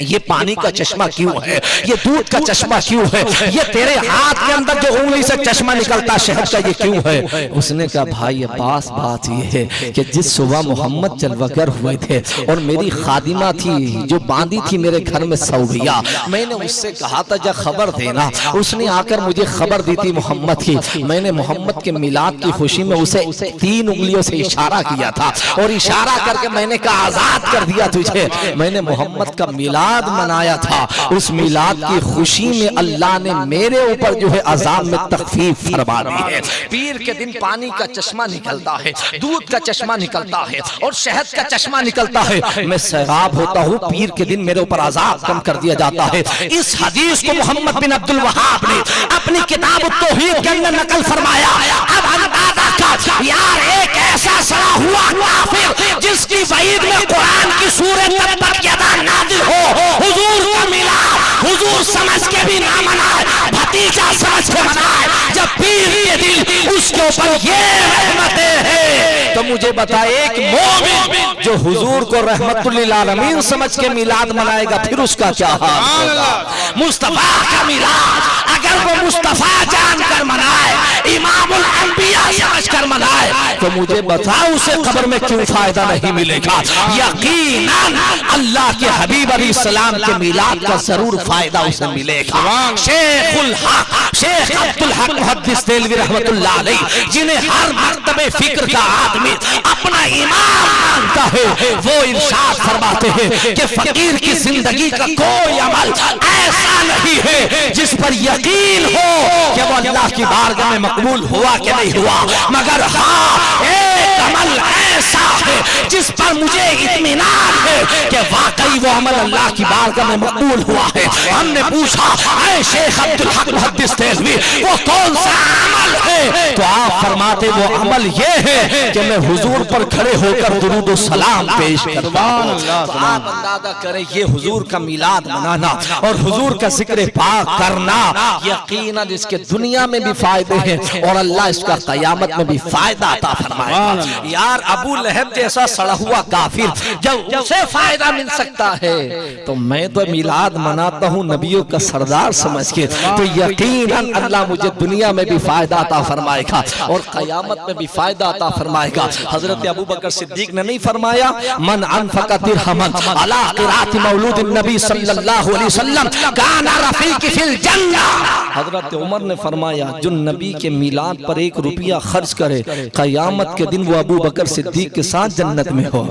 یہ پانی کا چشمہ کیوں ہے؟ یہ دودھ کا چشمہ کیوں ہے؟ یہ تیرے ہاتھ کے اندر جو انگلی سے چشمہ نکلتا شہد کا یہ کیوں ہے؟ اس نے کہا بھائی عباس بات یہ ہے کہ جس صبح محمد جلوگر ہوئے تھے اور میری خادمہ تھی جو باندھی تھی میرے گھر میں سویا, میں نے اس سے کہا تھا جا خبر دینا, اس نے آ کر مجھے خبر دی تھی محمد کی. میں نے محمد کے میلاد کی خوشی میں اسے 3 انگلیوں سے اشارہ کیا تھا اور اشارہ کر کے میں نے کہا آزاد کر دیا تجھے. میں نے محمد کا میلاد منایا تھا, اس میلاد کی خوشی میں اللہ نے میرے اوپر جو ہے عذاب میں تخفیف فرما دی ہے. پیر کے دن پانی کا چشمہ نکلتا ہے, دودھ کا چشمہ نکلتا ہے اور شہد کا چشمہ نکلتا ہے, میں سیراب ہوتا ہوں, پیر کے دن میرے اوپر عذاب کم کر دیا جاتا ہے. اس حدیث کو محمد بن عبد الوہاب نے اپنی کتاب التوحید کے اندر نقل فرمایا. اب اندازہ کر یار ایک ایسا سڑا ہوا کافر جس کی وعید میں قرآن کی سورۃ تبت یدا نازل ہو, حضور کا میلاد حضور سمجھ کے بھی نہ منائے, بھتیجا سمجھ کے منائے, جب پیر کے دن اس کے اوپر یہ رحمتیں ہیں تو مجھے بتا ایک مومن جو حضور کو رحمت للعالمین سمجھ کے میلاد منائے گا پھر اس کا کیا حال ہوگا؟ مصطفیٰ کا میلاد اگر وہ مصطفیٰ جان کر منائے, امام الانبیاء سمجھ کر منائے, تو مجھے بتا اسے قبر میں کیوں فائدہ نہیں ملے گا؟ یقیناً اللہ کے حبیب علیہ السلام کے میلاد کا ضرور فائدہ اسے ملے گا. شیخ الحق شیخ عبدالحق محدث دہلوی رحمت اللہ علیہ, جنہیں ہر مرتبہ فکر کا آدمی اپنا امام مانتا ہے, وہ ارشاد فرماتے ہیں کہ فقیر کی زندگی کا کوئی عمل ایسا نہیں ہے جس پر یقین ہو کہ وہ اللہ کی بارگاہ میں مقبول ہوا کہ نہیں ہوا, مگر ہاں ایک عمل ایسا ہے جس پر مجھے اطمینان ہے کہ واقعی وہ عمل اللہ کی بارگاہ میں مقبول ہوا ہے. ہم نے پوچھا اے شیخ عبدالحق محدث دہلوی وہ کون سا عمل ہے؟ تو آپ فرماتے وہ عمل یہ ہے کہ میں حضور پر کھڑے ہو کر درود و سلام پیش کرتا ہوں. تو آپ اندازہ کریں یہ حضور کا میلاد منانا اور حضور کا ذکر پاک کرنا یقیناً اس کے دنیا میں بھی فائدے ہیں اور اللہ اس کا قیامت میں بھی فائدہ عطا فرمائے گا. یار ابو لہب جیسا سڑا ہوا کافر جب اسے فائدہ مل سکتا ہے تو میں تو میلاد مناتا ہوں نبیوں کا سردار سمجھ کے, تو یقیناً اللہ مجھے دنیا میں بھی فائدہ عطا فرمائے گا اور قیامت میں بھی فائدہ عطا فرمائے گا. حضرت ابو بکر صدیق نے نہیں فرمایا من انفق درہمن علی قراءۃ مولود النبی صلی اللہ علیہ وسلم کان رفیقی فی الجنہ. حضرت عمر نے فرمایا جو نبی کے میلاد پر 1 روپیہ خرچ کرے قیامت کے دن وہ ابو بکر صدیق کے ساتھ جنت میں ہو.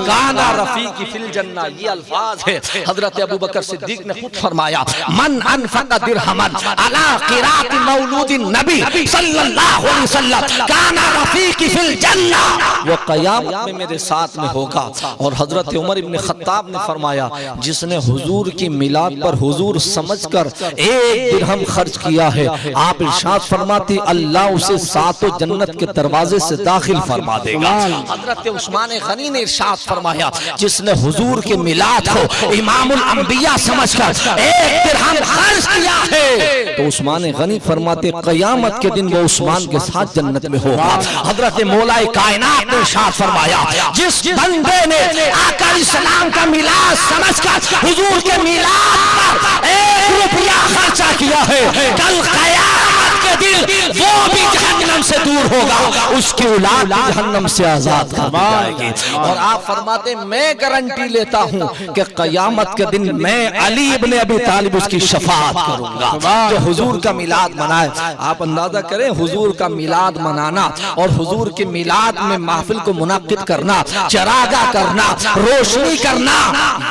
کان رفیقی فی الجنہ, یہ الفاظ ہے حضرت ابو بکر صدیق نے خود فرمایا من انفق درہمن علی قراءۃ مولود النبی صلی اللہ علیہ وسلم کان رفیقی فی الجنہ, وہ قیامت میں میرے ساتھ میں ہوگا. اور حضرت عمر ابن خطاب نے فرمایا جس نے حضور کی میلاد پر حضور سمجھ کر 1 درہم خرچ کیا ہے, آپ ارشاد فرماتے اللہ اسے 7 جنت کے دروازے سے داخل فرما دے گا. حضرت عثمان غنی نے ارشاد فرمایا جس نے حضور کے میلاد کو امام الانبیاء سمجھ کر 1 درہم خرچ کیا ہے تو عثمان غنی فرماتے قیامت کے دن وہ عثمان کے ساتھ جنت میں ہوگا. حضرت مولا کائنات نے ارشاد فرمایا جس بندے نے آقا علیہ السلام کا میلاد سمجھ کر حضور کے میلاد پر 1 روپیہ خرچہ کیا ہے کل قیامت کے دل وہ بھی جہنم سے دور ہوگا، اس کی اولاد جہنم سے آزاد کر دی جائے گی۔ اور آپ فرماتے ہیں میں گارنٹی لیتا ہوں کہ قیامت کے دن میں علی ابن ابی طالب اس کی شفاعت کروں گا جو حضور کا میلاد منائے۔ آپ اندازہ کریں حضور کا میلاد منانا اور حضور کے میلاد میں محفل کو منعقد کرنا، چراغاں کرنا، روشنی کرنا،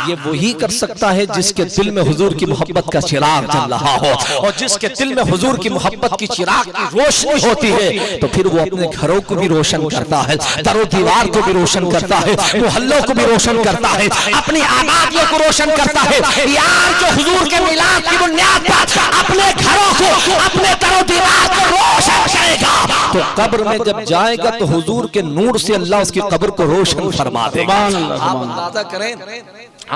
یہ وہی کر سکتا ہے جس کے دل میں حضور کی محبت کا چراغ جل رہا ہو، اور جس کے دل میں حضور کی محبت کی چراغ کی روشنی ہوتی ہے تو پھر وہ اپنے گھروں کو بھی روشن کرتا ہے، در و دیوار کو بھی روشن کرتا ہے، محلوں کو بھی روشن کرتا ہے، اپنی آبادیوں کو روشن کرتا ہے۔ یار جو حضور کے میلاد کی بنیاد پر اپنے گھروں کو، اپنے در و دیوار کو روشن کرے گا تو قبر میں جب جائے گا تو حضور کے نور سے اللہ اس کی قبر کو روشن فرما دے گا۔ آپ اندازہ کریں،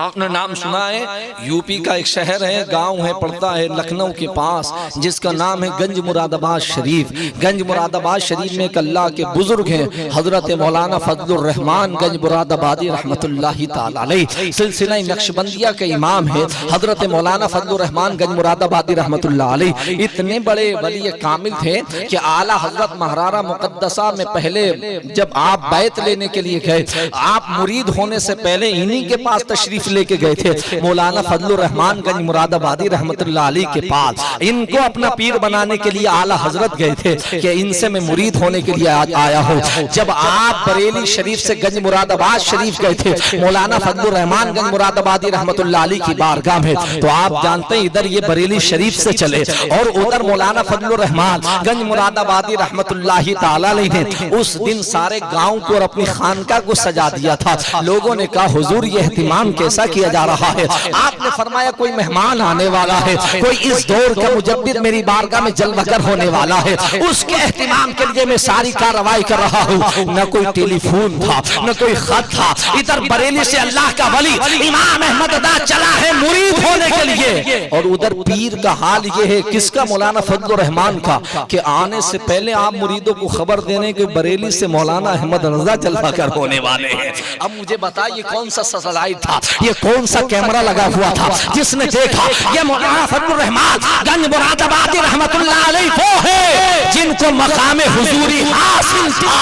آپ نے نام سنا ہے، یو پی کا ایک شہر ہے، گاؤں ہے، پڑتا ہے لکھنؤ کے پاس، جس کا نام ہے گنج مراد آباد شریف۔ گنج مراد آباد شریف میں ایک اللہ کے بزرگ ہیں حضرت مولانا فضل الرحمان گنج مراد آبادی رحمت اللہ تعالی علیہ، سلسلہ نقشبندیہ کے امام ہے حضرت مولانا فضل الرحمان گنج مراد آبادی رحمت اللہ علیہ۔ اتنے بڑے ولی کامل تھے کہ اعلیٰ حضرت مہرارہ مقدسہ میں پہلے جب آپ بیعت لینے کے لیے گئے، آپ مرید ہونے سے پہلے انہی کے پاس تشریف لے کے گئے تھے، مولانا فضل الرحمان گنج مراد آبادی رحمت اللہ علیہ کے پاس۔ ان کو اپنا پیر بنانے کے لیے اعلیٰ حضرت گئے تھے کہ ان سے میں مرید ہونے کے لیے آیا ہوں۔ جب آپ بریلی شریف سے گنج مراد آباد شریف گئے تھے مولانا فضل الرحمان گنج مراد آبادی رحمت اللہ علیہ کی بارگاہ میں، تو آپ جانتے ہیں ادھر یہ بریلی شریف سے چلے اور ادھر مولانا فضل الرحمان گنج مراد آبادی رحمت اللہ تعالی علیہ نے اس دن سارے گاؤں کو اور اپنی خانقاہ کو سجا دیا تھا۔ لوگوں نے کہا حضور یہ اہتمام کیسا کیا جا رہا ہے؟ آپ نے فرمایا کوئی مہمان آنے والا ہے، کوئی اس دور کا مجدد میری بارگاہ میں جلوہ گر ہونے والا ہے، اس کے اہتمام کے لیے میں ساری کارروائی کر رہا ہوں۔ نہ کوئی ٹیلی فون تھا، نہ کوئی خط تھا، ادھر بریلی سے اللہ کا ولی امام احمد ادا چلا ہے مرید ہونے کے لیے، اور ادھر پیر کا حال یہ ہے کس کا؟ مولانا فضل الرحمان کا، کہ آنے سے پہلے آپ مریدوں کو خبر دینے کہ بریلی سے مولانا احمد رضا جلوہ گر ہونے والے ہیں۔ اب مجھے بتائیے کون سا سیٹلائٹ تھا، یہ کون سا کیمرہ لگا ہوا تھا جس نے دیکھا یہ مولانا فضل الرحمان گنج مراد آبادی رحمت اللہ علیہ وہ ہے جن کو مقام حضوری حاصل تھا۔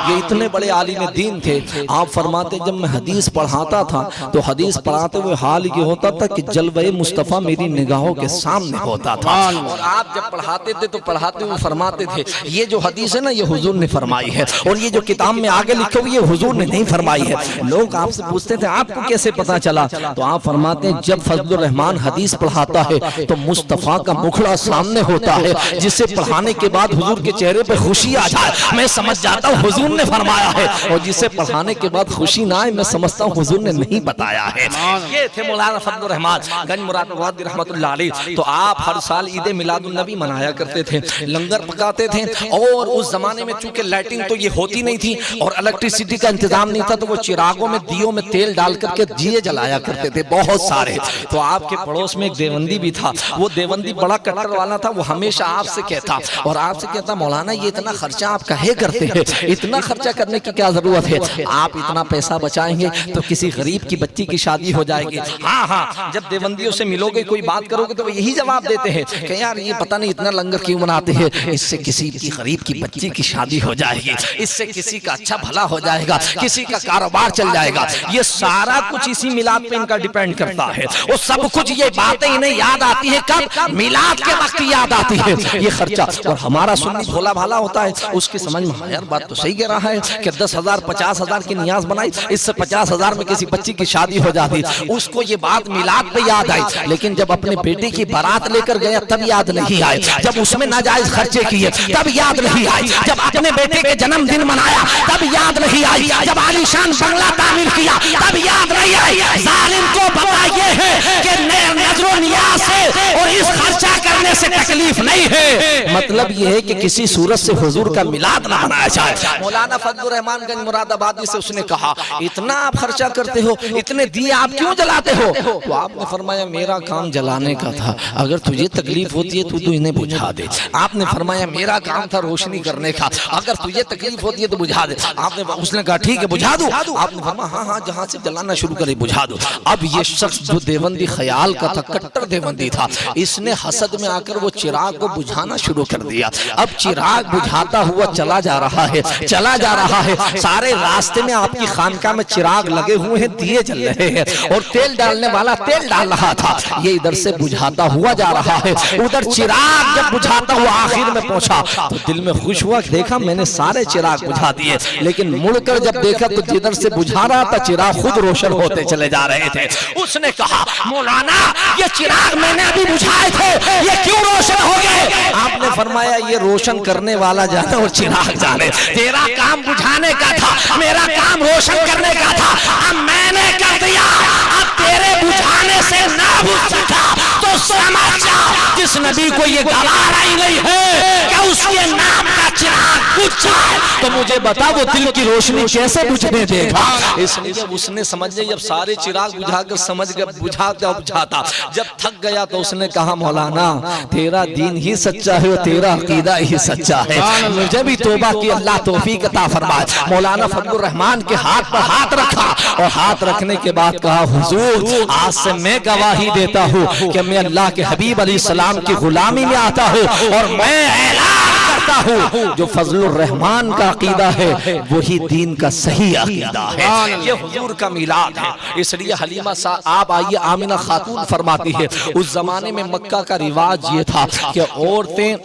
یہ اتنے بڑے عالم دین تھے۔ آپ فرماتے جب میں حدیث پڑھاتا تھا تو حدیث پڑھاتے ہوئے حال یہ ہوتا تھا کہ جلوہ مصطفیٰ میری نگاہوں کے سامنے ہوتا تھا، اور آپ جب پڑھاتے تھے تو پڑھاتے ہوئے فرماتے تھے یہ جو حدیث ہے نا یہ حضور نے فرمائی ہے، اور یہ جو کتاب میں آگے لکھے ہوئی یہ حضور نے نہیں فرمائی ہے۔ لوگ آپ سے پوچھتے تھے آپ کو کیسے پتا چلا؟ تو آپ فرماتے ہیں جب فضل الرحمان حدیث پڑھاتا ہے تو مصطفیٰ کا مکھڑا سامنے ہوتا ہے، جسے پڑھانے کے بعد حضور کے چہرے پہ خوشی آ جائے میں سمجھ جاتا ہوں حضور نے فرمایا ہے، اور جسے پڑھانے کے بعد خوشی نہ آئے میں سمجھتا ہوں حضور نے نہیں بتایا ہے۔ یہ تھے مولانا فضل الرحمان گنج مراد آبادی رحمت اللہ علیہ۔ تو آپ ہر سال عید میلاد النبی منایا کرتے تھے، لنگر پکاتے تھے، اور اس زمانے میں چونکہ لائٹنگ تو یہ ہوتی نہیں تھی اور الیکٹریسٹی کا انتظام نہیں تھا، تو وہ چراغوں میں دیوں میں تیل ڈال کر کے دیے جلایا کرتے تھے بہت سارے۔ تو آپ کے پڑوس میں ایک دیوندی بھی تھا، وہ دیوندی بڑا کٹر والا تھا، وہ ہمیشہ آپ سے کہتا اور آپ سے کہتا مولانا یہ اتنا خرچہ آپ کہے کرتے ہیں، اتنا خرچہ کرنے کی کیا ضرورت ہے؟ آپ اتنا پیسہ بچائیں گے تو کسی غریب کی بچی کی شادی ہو جائے گی۔ ہاں جب دیوندیوں سے ملو گے کوئی بات کرو گے تو وہ یہی جواب دیتے ہیں کہ یار یہ پتہ نہیں اتنا لنگر کیوں مناتے ہیں، اس سے کسی کی غریب کی بچی کی شادی ہو جائے گی، اس سے کسی کا اچھا بھلا ہو جائے گا، کسی کا کاروبار چل جائے گا۔ یہ سارا کچھ اسی میلاد پہ ان کا ڈیپینڈ کرتا ہے، وہ سب کچھ یہ باتیں انہیں یاد آتی ہے کب؟ میلاد کے وقت یاد آتی ہے یہ خرچہ۔ اور ہمارا سنی بھولا بھالا ہوتا ہے، اس کی سمجھ میں یار بات تو صحیح کہہ رہا ہے کہ 10,000 50,000 کی نیاز بنائی، اس سے 50,000 میں کسی بچی کی شادی ہو جاتی، اس کو یہ بات میلاد پہ یاد آئی، لیکن جب اپنے بیٹے کی بارات لے کر گیا تب یاد نہیں آئی، جب اس میں ناجائز خرچے کیے تب یاد نہیں آئی، جب اپنے بیٹے کے جنم دن منایا تب یاد نہیں آئی، جب عالیشان بنگلہ تعمیر کیا تب یاد نہیں آئی۔ ظالم کو پتہ یہ ہے کہ نظر و نیاز سے اور اس خرچہ کرنے سے تکلیف نہیں ہے، مطلب یہ ہے کہ کسی صورت سے حضور کا میلاد نہ منایا جائے۔ مولانا فضل الرحمان گنج مراد آبادی سے اس نے کہا اتنا آپ خرچہ کرتے ہو، اتنے دیے آپ کیوں جلاتے ہو؟ تو آپ نے فرمایا میرا کام جلانے کا تھا، اگر تجھے تکلیف ہوتی ہے تو انہیں بجھا دے۔ آپ نے فرمایا میرا کام تھا روشنی کرنے کا، اگر تجھے تکلیف ہوتی ہے تو بجھا دے. آپ نے اس نے کہا ٹھیک ہے بجھا دوں. آپ نے فرمایا ہاں ہاں جہاں سے جلانا شروع کرے بجھا دو. اب یہ شخص جو دیوبندی خیال کا تھا, کٹر دیوبندی تھا, اس نے حسد میں آ کر وہ چراغ کو بجھانا شروع کر دیا. اب چراغ بجھاتا ہوا چلا جا رہا ہے, چلا جا رہا ہے. سارے راستے میں آپ کی خانقاہ میں چراغ لگے ہوئے ہیں, دیے جل رہے ہیں, اور تیل ڈالنے والا تیل ڈال رہا تھا. یہ ادھر سے بجھاتا ہوا جا رہا ہے, ادھر چراغ جب بجھاتا ہوا آخر میں پہنچا تو دل میں خوش ہوا, دیکھا میں نے سارے چراغ بجھا دیے. لیکن مڑ کر جب دیکھا تو جدھر سے بجھا رہا تھا چراغ خود روشن ہوتے چلے جا رہے تھے. اس نے کہا مولانا یہ چراغ میں نے ابھی بجھائے تھے, یہ کیوں روشن ہو گئے؟ آپ نے فرمایا یہ روشن کرنے والا جانے اور چراغ جانے. تیرا کام بجھانے کا تھا, میرا کام روشن کرنے کا تھا. اب میں نے کر دیا, اب تیرے بجھانے سے نہ بجھ سکا تو سمجھ جا جس نبی کو یہ گوار آئی گئی ہے کہ اس کے نام کا چراغ بجھ جائے تو مجھے بتا وہ دل کی روشنی کیسے بجھنے دے گا. اس لیے اس نے سمجھ لیا, جب سارے چراغ بجھا کر سمجھ گیا بجھاتا, جب تھک گیا تو اس نے کہا مولانا تیرا دین ہی سچا ہے اور تیرا عقیدہ ہی سچا ہے, مجھے بھی توبہ کی اللہ توفیق عطا فرمائے. مولانا فضل الرحمان کے ہاتھ پر ہاتھ رکھا اور ہاتھ رکھنے کے بعد کہا حضور آج سے میں گواہی دیتا ہوں کہ میں اللہ کے حبیب علیہ السلام کی غلامی میں آتا ہوں اور میں اعلان کرتا ہوں جو فضل الرحمان کا عقیدہ ہے وہی دین کا صحیح عقیدہ ہے. یہ حضور کا میلاد ہے. اس لیے حلیمہ صاحب آپ آئیے, آمنہ خاتون فرماتی ہے اس زمانے میں مکہ کا رواج یہ تھا کہ عورتیں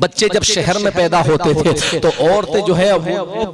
بچے جب شہر میں پیدا ہوتے تھے تو عورتیں جو ہے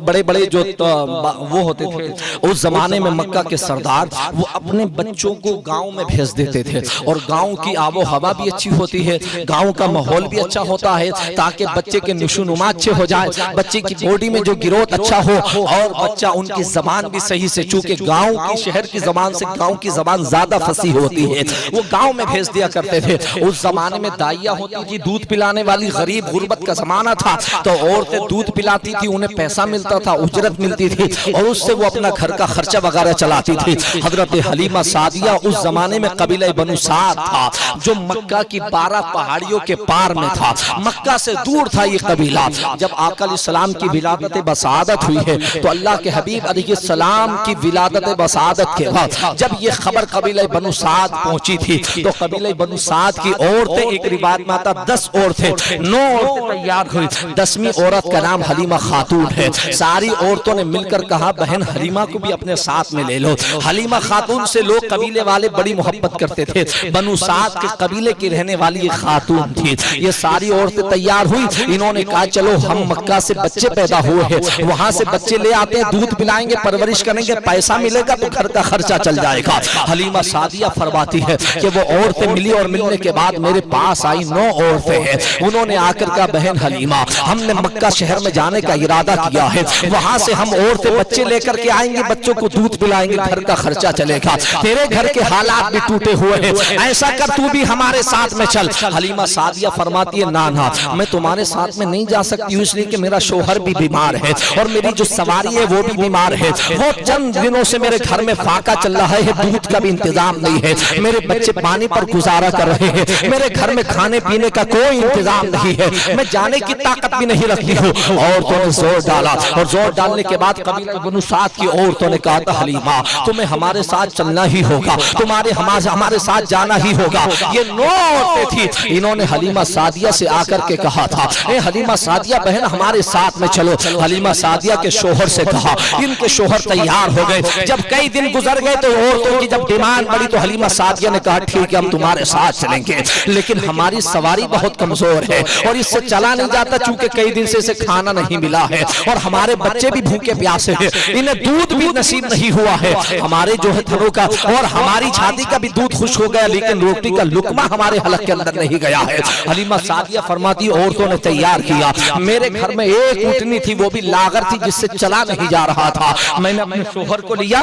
بڑے بڑے جو وہ ہوتے تھے اس زمانے میں مکہ کے سردار وہ اپنے بچوں کو گاؤں میں بھیج دیتے تھے, اور گاؤں کی آب و ہوا بھی اچھی ہوتی ہے, گاؤں کا ماحول بھی اچھا ہوتا ہے تاکہ بچے کے نشو نما اچھے ہو جائے, بچے کی باڈی میں جو گروتھ اچھا ہو, اور بچہ ان کی زبان بھی صحیح سے, چونکہ گاؤں کی شہر کی زبان سے گاؤں کی زبان زیادہ فصیح ہوتی ہے, وہ گاؤں میں بھیج دیا کرتے تھے. اس زمانے میں دائیا ہوتی تھی, دودھ پلانے والی, غریب غربت کا زمانہ تھا تو عورتیں دودھ پلاتی تھی, انہیں پیسہ ملتا تھا, اجرت ملتی تھی, اور اس سے وہ اپنا گھر کا خرچہ وغیرہ چلاتی تھی. حضرت حلیمہ سعدیہ اس زمانے میں قبیلہ بنو سعد تھا جو مکہ کی 12 پہاڑیوں کے پار میں تھا, مکہ سے دور تھا یہ قبیلہ. جب آقا علیہ السلام کی ولادت بسعادت ہوئی ہے تو اللہ کے حبیب علیہ السلام کی ولادت بسعادت کے بعد جب یہ خبر قبیلہ بنو سعد پہنچی تھی تو قبیلہ بنو سعد کی عورتیں, ایک روایت میں آتا 10 عورتیں, 9 عورتیں تیار ہوئی, 10ویں عورت کا نام حلیمہ خاتون ہے. ساری عورتوں نے مل کر کہا بہن حلیمہ کو بھی اپنے ساتھ میں لے لو. حلیمہ خاتون سے لوگ قبیلے والے بڑی محبت کرتے تھے, بنو سعد کے قبیلے کی رہنے والی ایک خاتون تھی. یہ ساری عورتیں تیار ہوئی, انہوں نے کہا چلو ہم مکہ سے بچے پیدا ہوئے ہیں, وہاں سے بچے لے آتے ہیں, دودھ پلائیں گے, پرورش کریں گے, پیسہ ملے گا تو گھر کا خرچہ چل جائے گا. حلیمہ سعدیہ فرماتی ہے کہ وہ عورتیں ملی اور ملنے کے بعد میرے پاس آئی 9 عورتیں ہیں. انہوں نے آ کر کہا بہن حلیمہ ہم نے مکہ شہر میں جانے کا ارادہ کیا ہے, وہاں سے ہم عورتیں بچے لے کر کے آئیں گے, بچوں کو دودھ پلائیں گے, گھر کا خرچہ چلے گا, تیرے گھر کے حالات بھی ٹوٹے ہوئے ہیں, ایسا کر تو بھی ہمارے ساتھ میں چل. حلیمہ سعدیہ فرماتی ہے نا نا میں تمہارے ساتھ میں نہیں جا سکتی ہوں, اس لیے کہ میرا شوہر بھی بیمار ہے اور میری جو سواری ہے وہ بھی بیمار ہے, وہ چند دنوں سے میرے گھر میں فاقہ چل رہا ہے, دودھ کا بھی انتظام نہیں ہے, میرے بچے پانی پر گزارا کر رہے ہیں, میرے گھر میں کھانے پینے کا کوئی انتظام نہیں ہے, میں جانے کی طاقت بھی نہیں رکھتی ہوں. عورتوں نے زور ڈالا اور زور ڈالنے کے بعد قبیلہ بنو سعد کی عورتوں نے کہا تھا حلیمہ تمہیں ہمارے ساتھ چلنا ہی ہوگا, تمہارے ہمارے ساتھ جانا ہی ہوگا. یہ 9 عورتیں تھی, انہوں نے حلیمہ سعدیہ سے آ کر کے کہا تھا اے حلیمہ سعدیہ بہن ہمارے ساتھ میں چلو. حلیمہ سعدیہ کے شوہر سے کہا, ان کے شوہر تیار ہو گئے. جب کئی دن گزر گئے تو عورتوں کی جب ڈیمانڈ بڑی تو حلیمہ سعدیہ نے کہا ٹھیک ہے ہم تمہارے ساتھ چلیں گے, لیکن ہماری سواری بہت کمزور ہے اور اس سے چلا نہیں جاتا چونکہ کئی دن سے اسے کھانا نہیں ملا ہے, اور ہمارے بچے بھی بھوکے پیاسے ہیں, انہیں دودھ بھی نصیب نہیں ہوا ہے, ہمارے جو ہے تھنوں کا اور ہماری چھاتی کا بھی دودھ خشک ہو گیا, لیکن روٹی کا لقمہ ہمارے حلق کے اندر نہیں گیا ہے. حلیمہ سعدیہ فرماتی عورتوں نے تیار کیا, میرے گھر میں ایک اونٹنی تھی وہ بھی لاغر تھی جس سے چلا نہیں جا رہا تھا, میں نے اپنے شوہر کو لیا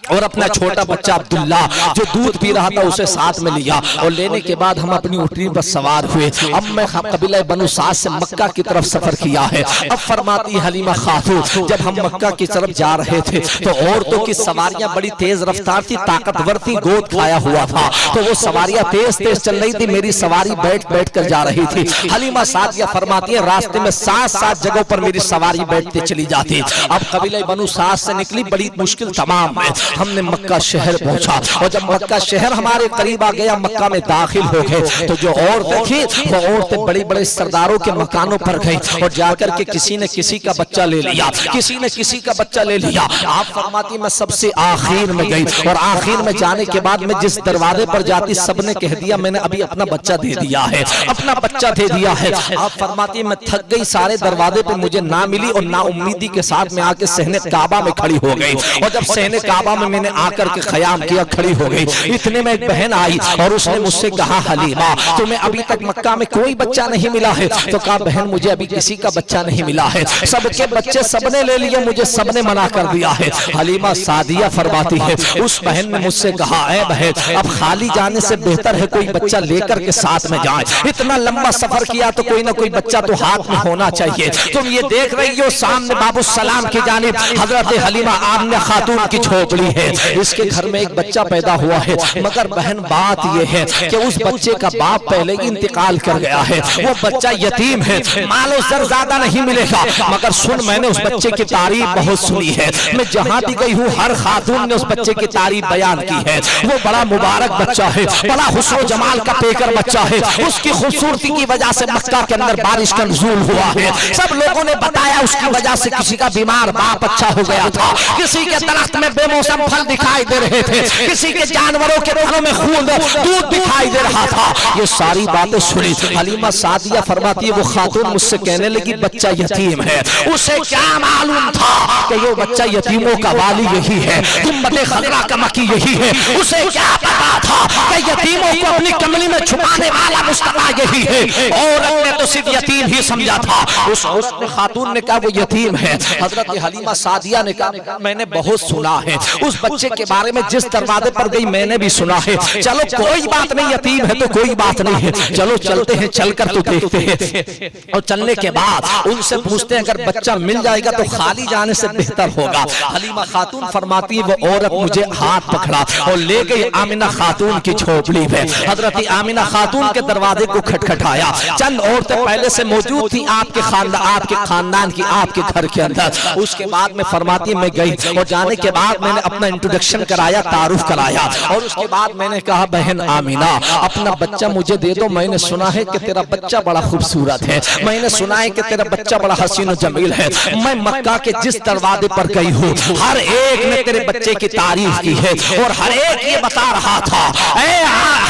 اور اپنا چھوٹا بچہ عبداللہ جو دودھ پی رہا تھا اسے ساتھ میں لیا, اور لینے کے بعد ہم اپنی اونٹنی پر سوار ہوئے. اب میں قبیلہ بنو سعد سے مکہ کی طرف سفر کیا ہے. اب فرماتی حلیمہ خاتون جب ہم مکہ کی طرف جا رہے تھے تو عورتوں کی سواریاں بڑی تیز رفتار تھی, طاقتور تھی, گود کھایا ہوا تھا, تو وہ سواریاں تیز تیز چل رہی تھی, میری سواری بیٹھ بیٹھ کر جا رہی تھی. حلیمہ سعدیہ فرماتی فرماتی ہیں راستے میں 7 جگہوں پر میری سواری بیٹھتے چلی جاتی. اب قبیلہ بنو سعد سے نکلی, بڑی مشکل تمام ہے. ہم نے مکہ شہر پہنچا, اور جب مکہ شہر ہمارے قریب آ گیا, مکہ میں داخل ہو گئے, تو جو عورتیں تھیں وہ عورتیں بڑے بڑے سرداروں کے مکانوں پر گئی, اور جا کر کے کسی نے کسی کا بچہ لے لیا, کسی نے کسی کا بچہ لے لیا. آپ فرماتی میں سب سے آخر میں گئی, اور آخر میں جانے کے بعد میں جس دروازے پر جاتی سب نے کہہ دیا میں نے ابھی اپنا بچہ دے دیا ہے, اپنا بچہ دے دیا ہے. آپ فرماتی میں تھک گئی, سارے دروازے پہ مجھے نہ ملی, اور نا امیدی کے ساتھ میں آ کے صحن کعبہ میں کھڑی ہو گئی. اور جب صحن کعبہ میں نے آ کر کے قیام کیا, کھڑی ہو گئی, اتنے میں ایک بہن آئی اور اس نے مجھ سے کہا حلیمہ تمہیں ابھی تک مکہ میں کوئی بچہ نہیں ملا ہے؟ تو کہا بہن مجھے ابھی کسی کا بچہ نہیں ملا ہے, سب کے بچے سب نے لے لیے, مجھے سب نے منع کر دیا ہے. حلیمہ سعدیہ فرماتی ہے اس بہن نے مجھ سے کہا اے بہن اب خالی جانے سے بہتر ہے کوئی بچہ لے کر کے ساتھ میں جائیں, اتنا لمبا سفر کیا تو کوئی نہ کوئی بچہ تو ہاتھ میں ہونا چاہیے. تم یہ دیکھ رہی ہو سامنے باب السلام کی جانب حضرت حلیمہ آمنہ خاتون کی جھوپڑی ہے, اس کے گھر میں ایک بچہ پیدا ہوا ہے, مگر بہن بات یہ ہے کہ اس بچے کا باپ پہلے ہی انتقال کر گیا ہے, وہ بچہ یتیم ہے, مال و زر زیادہ نہیں ملے گا, مگر سن میں نے اس بچے کی تعریف بہت سنی ہے, میں جہاں بھی گئی ہوں ہر خاتون نے اس بچے کی تعریف بیان کی ہے, وہ بڑا مبارک بچہ ہے, بڑا حسن و جمال کا پیکر بچہ ہے, اس کی خوبصورتی کی وجہ سے مکہ کے اندر بارش کا نزول ہوا ہے. سب لوگوں نے بتایا اس کی وجہ سے کسی کا بیمار باپ اچھا ہو گیا تھا, کسی کے درخت میں بے موسم پھل دکھائی دے رہے تھے, کسی کے جانوروں کے پھلوں میں خون دودھ دکھائی دے رہا تھا. یہ ساری باتیں سنی. حلیمہ سعدیہ فرماتی ہے وہ خاتون مجھ سے کہنے لگی بچہ یتیم ہے. اسے کیا معلوم تھا کہ یہ بچہ یتیموں کا والی یہی ہے, گنبد خضرا کا مکی یہی ہے, اسے کیا پتا تھا کہ یتیموں کو اپنی کملی میں چھپانے والا مصطفیٰ یہی ہے. اور نے تو صرف یتیم ہی سمجھا تھا. اس خاتون نے کہا وہ یتیم ہے. حضرت حلیمہ سعدیہ نے کہا میں نے بہت سنا ہے اس بچے کے بارے میں, جس دروازے پر گئی میں نے بھی سنا ہے, چلو کوئی بات نہیں, یتیم ہے تو کوئی بات نہیں ہے, چلو چلتے ہیں, چل کر تو دیکھتے ہیں. اور چلنے کے بعد ان سے پوچھتے ہیں اگر بچہ مل جائے گا تو خالی جانے سے بہتر ہوگا. حلیمہ خاتون فرماتی ہے وہ عورت مجھے ہاتھ پکڑا اور لے گئی آمنہ خاتون کی جھوپڑی پہ. حضرت آمنہ خاتون کے دروازے کو کھٹکھٹایا, چند عورتیں پہلے سے موجود تھی آپ کے خاندان کی, آپ کے گھر کے اندر. اس کے بعد میں فرماتی میں گئی, اور جانے کے بعد میں نے اپنا انٹروڈکشن کرایا, تعارف کرایا, اور اس کے بعد میں نے کہا بہن آمنہ اپنا بچہ مجھے دے دو, میں نے سنا ہے کہ تیرا بچہ بڑا خوبصورت ہے, میں نے سنا ہے کہ تیرا بچہ بڑا حسین و جمیل ہے. میں مکہ کے جس دروازے پر گئی ہوں ہر ایک نے تیرے بچے کی تعریف کی ہے, اور ہر ایک یہ بتا رہا تھا اے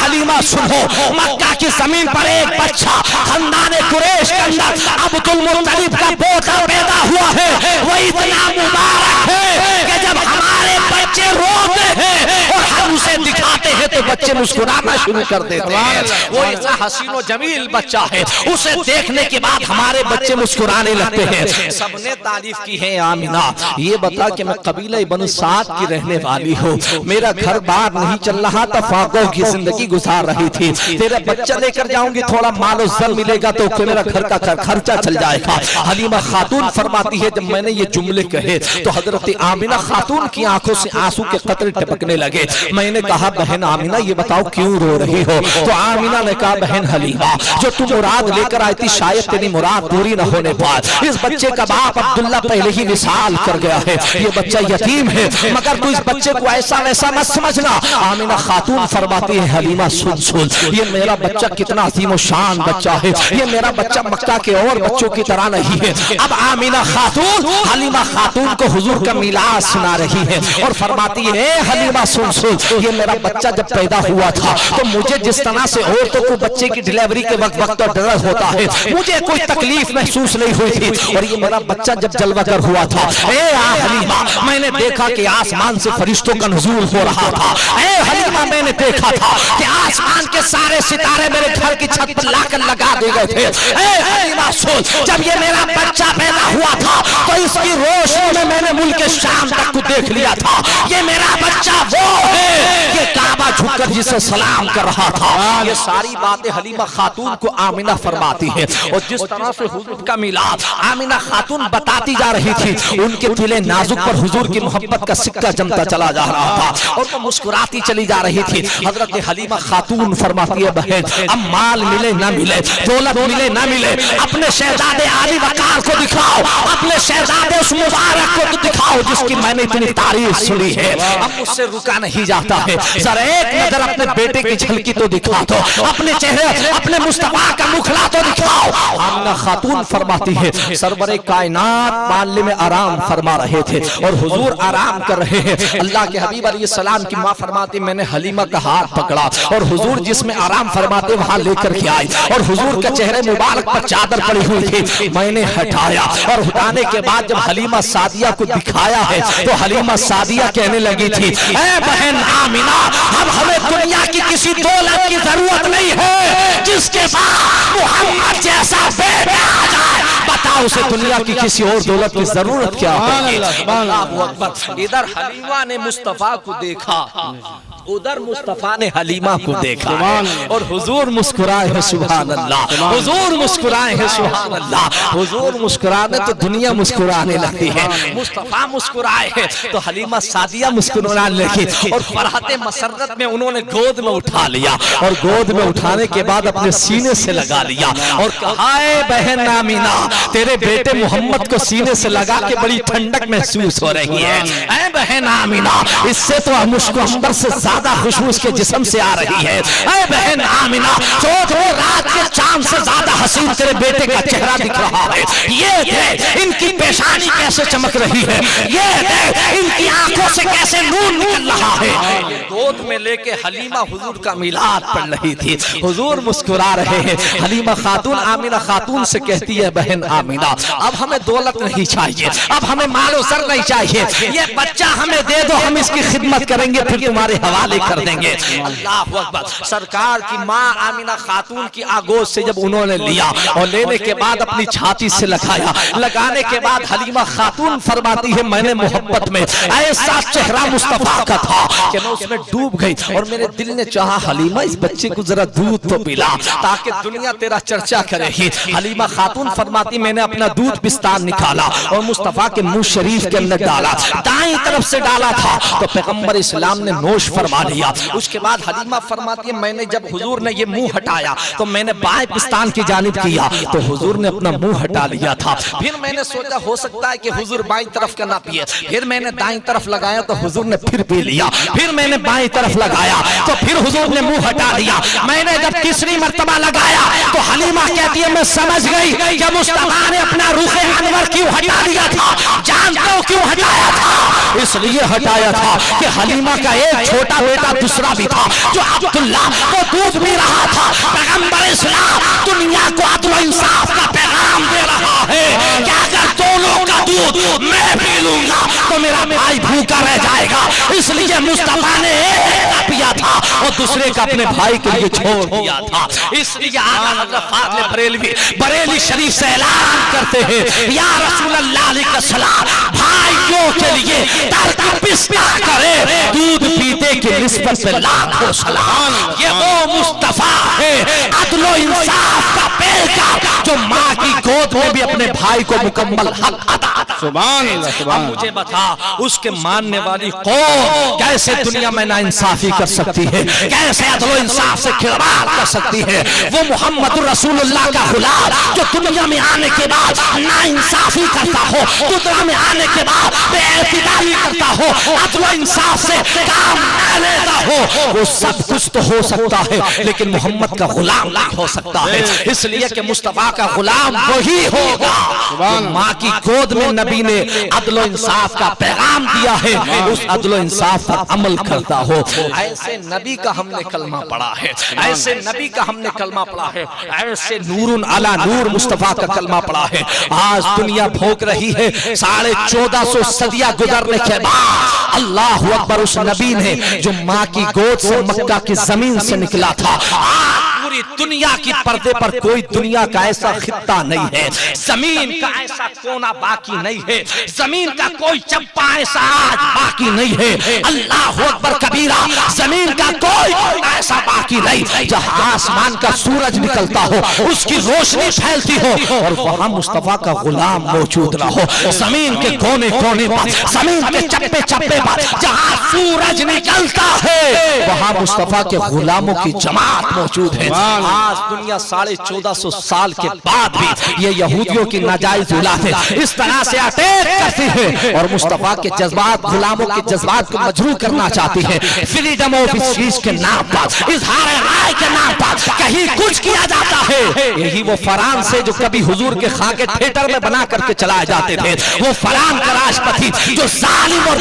حلیمہ سنو, مکہ کی زمین پر ایک بچہ خاندان قریش کے اندر عبد المطلب کا پوتا پیدا ہوا ہے, وہ اتنا مبارک ہے کہ جب ہمارے بچے روتے ہیں اور ہم اسے دکھاتے ہیں تو بچے مسکرانا شروع کر دیتے ہیں. وہ اتنا حسین و جمیل بچہ ہے, اسے دیکھنے کے بعد ہمارے بچے مسکرانے لگتے ہیں. سب نے تعریف کی ہے. آمنہ یہ بتا کہ میں قبیلہ بنو سعد کی رہنے والی ہوں, میرا گھر بار نہیں چل رہا تھا, فاقوں کی زندگی گزار رہی تھی, تیرا بچہ لے کر جاؤں گی, تھوڑا مال و زر ملے گا تو میرا گھر کا خرچہ چل جائے گا. حلیمہ خاتون فرماتی ہے جب میں نے یہ جملے کہے تو حضرت آمنہ خاتون کی آنکھوں سے آنسو کے قطرے ٹپکنے لگے. میں نے کہا بہن آمنہ یہ بتاؤ کیوں رو رہی ہو؟ تو آمنہ نے کہا بہن حلیمہ جو تم مراد لے کر آئی تھی شاید تیری مراد پوری نہ ہونے پائے, اس بچے کا باپ عبداللہ پہلے ہی وصال کر گیا ہے, یہ بچہ یتیم ہے, مگر تو اس بچے کو ایسا ویسا مت سمجھنا. آمنہ خاتون فرماتی ہے حلیمہ سن یہ میرا بچہ کتنا عظیم و شان بچہ ہے, یہ میرا بچہ مکہ کے اور بچوں کی طرح نہیں ہے. اب آمنہ خاتون حلیمہ خاتون کو حضور کا میلاد سنا رہی ہے اور فرماتی ہے حلیمہ سن یہ میرا بچہ جب پیدا ہوا تھا تو مجھے جس طرح سے عورتوں کو بچے کی ڈیلیوری کے وقت اور درد ہوتا ہے مجھے کوئی تکلیف محسوس نہیں ہوئی تھی, اور یہ میرا بچہ جب جلوہ گر ہوا تھا اے حلیمہ میں نے دیکھا کہ آسمان سے فرشتوں کا نزول ہو رہا تھا. اے حلیمہ میں نے دیکھا تھا کہ آسمان کے سارے ستارے میرے گھر کی چھت پر لا کر لگا دے گئے تھے. اے حلیمہ سن جب یہ میرا بچہ پیدا ہوا تھا تو اس کی روشنی میں نے ملک شام تک کو دیکھ لیا تھا. یہ میرا بچہ وہ ہے, یہ کعبہ جھکا جھک کر جسے سلام کر رہا تھا. یہ ساری باتیں حلیمہ خاتون کو آمنہ فرماتی ہے. اور جس طرح سے حضور کا میلاد آمنہ خاتون بتاتی جا رہی تھی, ان کے دل نازک پر حضور کی محبت کا سکہ جمتا چلا جا رہا تھا اور وہ مسکراتی چلی جا رہی تھی. حضرت حلیمہ خاتون فرماتی ہے, بہن اب مال ملے نہ ملے, دولت ملے نہ ملے, اپنے شہزادے علی وقار کو دکھاؤ, اپنے شہزادے اس مبارک کو دکھاؤ جس کی میں نے اتنی تعریف سنی ہے. اب مجھ سے رکا نہیں جاتا ہے, ذرا ایک نظر اپنے بیٹے کی جھلکی تو دکھا دو, اپنے چہرے اپنے مصطفیٰ کا مکھلا تو دکھاؤ. آمنہ خاتون فرماتی ہے, سرور کائنات محلے میں آرام فرما رہے تھے اور حضور آرام کر رہے ہیں. اللہ کے حبیب علیہ السلام کی ماں فرماتی, میں نے حلیمہ کا ہاتھ پکڑا اور حضور جس میں آرام فرماتے وہاں لے کر کے آئی, اور حضور کا چہرے مبارک پر چادر پڑی ہوئی تھی, میں نے ہٹایا, اور ہٹانے کے بعد جب حلیمہ سعدیہ کو دکھایا ہے تو حلیمہ سعدیہ کہنے لگی تھی, اے بہن آمنہ, اب ہمیں دنیا کی کسی دولت کی ضرورت نہیں ہے, جس کے بعد محمد جیسا بیٹا آ جائے, بتاؤ اسے دنیا کی کسی اور دولت کی ضرورت کیا ہے. اللہ اکبر. ادھر حلیمہ نے مصطفیٰ کو دیکھا, ادھر مصطفیٰ نے حلیمہ کو دیکھا, اور حضور مسکرائے ہیں سبحان اللہ, حضور مسکرائے ہیں سبحان اللہ. حضور مسکرانے تو دنیا مسکرانے لگتی ہے, مصطفیٰ مسکرائے ہیں تو حلیمہ سعدیہ مسکرانے لگی, اور فرحت مسرت میں انہوں نے گود میں اٹھا لیا, اور گود میں اٹھانے کے بعد اپنے سینے سے لگا لیا اور کہا, اے بہن آمنہ, تیرے بیٹے محمد کو سینے سے لگا کے بڑی ٹھنڈک محسوس ہو رہی ہے. اے بہن آمنہ, اس سے تو مشک عنبر سے زیادہ خوشبو اس کے جسم سے آ رہی ہے. اے بہن آمنہ, سوچ وہ رات کے چاند سے زیادہ حسین تیرے بیٹے کا چہرہ دکھ رہا ہے. یہ دیکھ ان کی پیشانی کیسے چمک رہی ہے, یہ دیکھ ان کی آنکھوں سے کیسے نور نکل رہا ہے. گود میں لے کے حلیمہ حضور کا میلاد پڑھ رہی تھی, حضور مسکرا رہے ہیں. حلیمہ خاتون آمنہ خاتون سے کہتی ہے, بہن آمنہ, اب ہمیں دولت نہیں چاہیے, اب ہمیں مال و زر نہیں چاہیے, یہ بچہ ہمیں دے دو, ہم اس کی خدمت کریں گے, پھر تمہارے حوالے کر دیں گے. اللہ اکبر. سرکار کی ماں آمنہ خاتون کی آگوش سے جب انہوں نے لیا اور لینے کے بعد اپنی چھاتی سے لگایا, لگانے کے بعد حلیمہ خاتون فرماتی ہے, میں نے محبت میں ایسا چہرہ مصطفیٰ کا تھا کہ میں اس میں ڈوب گئی, اور میرے دل نے چاہا, حلیمہ اس بچے کو ذرا دودھ تو پلا تاکہ دنیا تیرا چرچا کرے گی. حلیمہ خاتون فرماتی, میں نے اپنا دودھ پستان نکالا اور مصطفیٰ کے منہ شریف کے اندر ڈالا, دائیں طرف سے ڈالا تھا تو پیغمبر اسلام نے نوش فرما لیا. اس کے بعد حلیمہ فرماتی ہے, میں نے جب حضور نے یہ منہ ہٹایا تو میں نے بائیں پستان کی جانب کیا تو حضور نے اپنا منہ ہٹا لیا تھا. پھر میں نے سوچا ہو سکتا ہے کہ حضور بائیں طرف کا نہ پیے, پھر میں نے دائیں طرف لگایا تو حضور نے پھر پی لیا, پھر میں نے بائیں طرف لگایا تو پھر حضور نے منہ ہٹا دیا. میں نے جب تیسری مرتبہ لگایا تو حلیمہ کہتی ہے, میں سمجھ گئی کہ مصطفیٰ نے اپنا روح انور کیوں ہٹا دیا تھا. جانتے ہو کیوں ہٹایا تھا؟ اس لیے ہٹایا تھا کہ حلیمہ کا ایک چھوٹا بیٹا دوسرا بھی تھا جو عبداللہ کو دودھ پی رہا تھا. پیغمبر اسلام دنیا کو عدل و انصاف کا پیغام دے رہا ہے کہ اگر دونوں کا دودھ میں پی لوں گا تو میرا بھائی بھوکا رہ جائے گا. اس لیے مصطفیٰ نے ایک کا پیا تھا اور دوسرے کا اپنے بھائی کے لیے چھوڑ دیا تھا. اس لیے آقا حضرت فاضل بریلوی بریلی شریف سے اعلان کرتے ہیں, یا رسول اللہ علیہ السلام, بھائیوں کے لیے ترک پستہ کرے, دودھ پیتے کی نسبت پہ لاکھوں سلام. یہ وہ مصطفیٰ ہے عدل و انصاف کا پیکر جو ماں کی گود میں بھی اپنے بھائی کو مکمل حق عطا. سبحان اللہ. اب مجھے بتا, اس کے ماننے والی قوم کیسے دنیا میں نا انصافی کر سکتی ہے, کیسے عدل و انصاف سے کھلواڑ کر سکتی ہے. وہ محمد رسول اللہ کا غلام جو دنیا میں آنے کے بعد نا انصافی کرتا ہو, دنیا میں آنے کے بعد بے اعتدالی کرتا ہو, عدل و انصاف سے کام نہ لیتا ہو, وہ سب کچھ تو ہو سکتا ہے لیکن محمد کا غلام نہیں ہو سکتا ہے. اس لیے کہ مصطفیٰ کا غلام وہی ہوگا ماں کی گود میں نبی نے عدل و انصاف کا پیغام دیا ہے, اس عدل و انصاف پر عمل کرتا ہو. ایسے نبی کا ہم نے کلمہ پڑھا ہے, ایسے نبی کا ہم نے کلمہ پڑھا ہے, ایسے نور علی نور مصطفیٰ کا کلمہ پڑھا ہے. آج دنیا بھوک رہی ہے 1450 صدیاں گزرنے کے بعد. اللہ اکبر. اس نبی نے جو ماں کی گود سے مکہ کی زمین سے نکلا تھا, پوری دنیا کی پردے پر کوئی دنیا کا ایسا خطہ نہیں ہے، زمین کا ایسا کونا باقی نہیں ہے، زمین کا کوئی چپا ایسا آج باقی نہیں ہے، اللہ اکبر کبیرہ، زمین کا کوئی ایسا باقی نہیں جہاں آسمان کا سورج نکلتا ہو، اس کی روشنی پھیلتی ہو اور وہاں مصطفیٰ کا غلام موجود نہ ہو۔ زمین کے کونے کونے پر، زمین کے چپے چپے پر جہاں سورج نکلتا ہے وہاں مصطفیٰ کے غلاموں کی جماعت موجود ہے۔ آج دنیا 1450 سال کے بعد بھی یہ یہودیوں کی ناجائز اولاد ہے اس طرح سے اٹیک کرتی ہے اور مصطفیٰ کے جذبات، غلاموں کے جذبات کو مجروح کرنا چاہتی ہے۔ فریڈم آف اسپیچ کے نام پر، اظہار رائے کے نام پر کہیں کچھ کیا جاتا ہے۔ یہی وہ فران سے جو کبھی حضور کے خاکے تھیٹر میں بنا کر کے چلائے جاتے تھے، وہ فران کا راشٹرپتی جو ظالم اور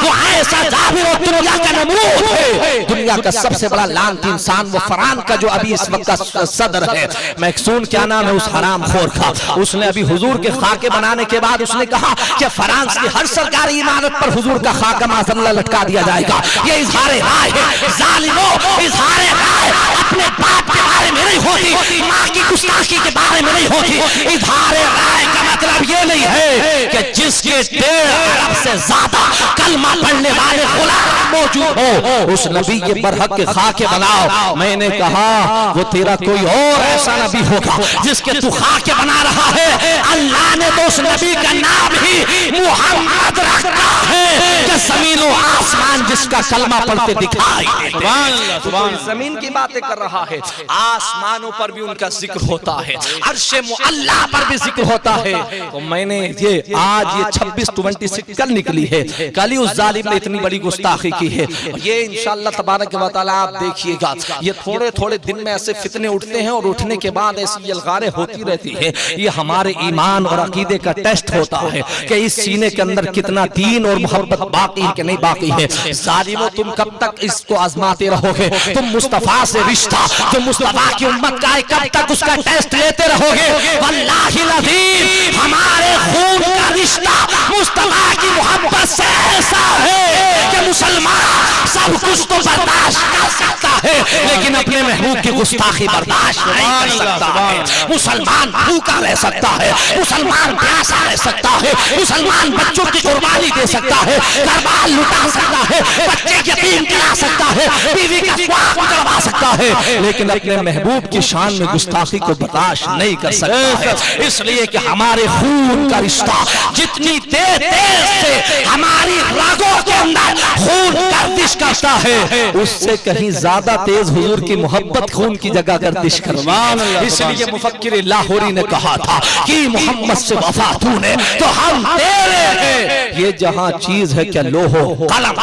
وہ ایسا ظالم اور دنیا کا نمرود ہے، دنیا کا سب سے بڑا لعنتی انسان وہ فران کا جو ابھی اس وقت کا صدر ہے، میکسون کیا نام ہے اس حرام خور کا، اس نے ابھی حضور کے خاکے بنانے کے بعد اس نے کہا کہ فرانس کی ہر سرکاری عمارت پر حضور کا خاکہ معاذ اللہ لٹکا دیا جائے گا۔ یہ اظہار رائے ہے، ظالموں، اظہار رائے اپنے باپ کے بارے میں نہیں ہوتی، ماں کی گستاخی کے بارے میں نہیں ہوتی۔ اظہار رائے کا مطلب یہ نہیں ہے کہ جس کے 1.5 ارب سے زیادہ کلمہ پڑھنے والے غلام موجود ہو اس نبی کے برحق کے خاکے بناؤ۔ میں نے کہا وہ تیرا کوئی اور ایسا نبی ہوگا جس کے تو خاکے بنا رہا ہے، اللہ نے تو اس نبی کا نام ہی محمد رکھا ہے کہ زمین و آسمان جس کا کلمہ پڑھتے دکھائی دیتے ہیں۔ زمین کی باتیں کر رہا ہے، آسمانوں پر بھی ان کا ذکر ہوتا ہے، عرش معلیٰ پر بھی ذکر ہوتا ہے۔ تو میں نے یہ آج یہ 26/26 کل نکلی ہے، کل ہی اس ظالم نے اتنی بڑی گستاخی کی ہے۔ یہ انشاءاللہ تبارک و تعالیٰ آپ دیکھیے گا، یہ تھوڑے تھوڑے دن میں ایسے فتنے اٹھتے ہیں اور اٹھنے کے بعد ایسی الغاریں ہوتی رہتی ہے۔ یہ ہمارے ایمان اور عقیدے کا ٹیسٹ ہوتا ہے کہ اس سینے کے اندر کتنا دین اور محبت باقی ہے کہ نہیں باقی ہے۔ ظالموں تم کب تک اس کو آزماتے رہو گے؟ تم مصطفیٰ سے رشتہ جو مصطفیٰ کی امت کا ہے کب تک اس کا ٹیسٹ لیتے رہو گے؟ واللہ العظیم ہمارے خون کا رشتہ مصطفیٰ کی محبت سے ایسا ہے کہ مسلمان سب کچھ تو برداشت کر سکتا ہے لیکن اپنے محبوب کی گستاخی برداشت نہیں کر سکتا ہے۔ مسلمان بھوکا رہ سکتا ہے، مسلمان پیاسا رہ سکتا ہے، مسلمان بچوں کی قربانی دے سکتا ہے، گھر-بار لٹا سکتا ہے، بچے یتیم کرا سکتا ہے، بیوی کا سواق کروا سکتا ہے، لیکن اپنے محبوب کی شان میں گستاخی کو برداشت نہیں کر سکتا ہے۔ اس لیے کہ ہمارے خون کا رشتہ جتنی تیز سے ہماری رگوں کے اندر خون گردش کرتا ہے اس سے کہیں زیادہ تیز حضور کی محبت خون کی جگہ گردش کرتا ہے۔ اس لیے مفکر لاہوری نے کہا تھا کہ محمد سے وفا تو نے تو ہم تیرے ہیں، یہ جہاں چیز ہے کہ لوح و قلم۔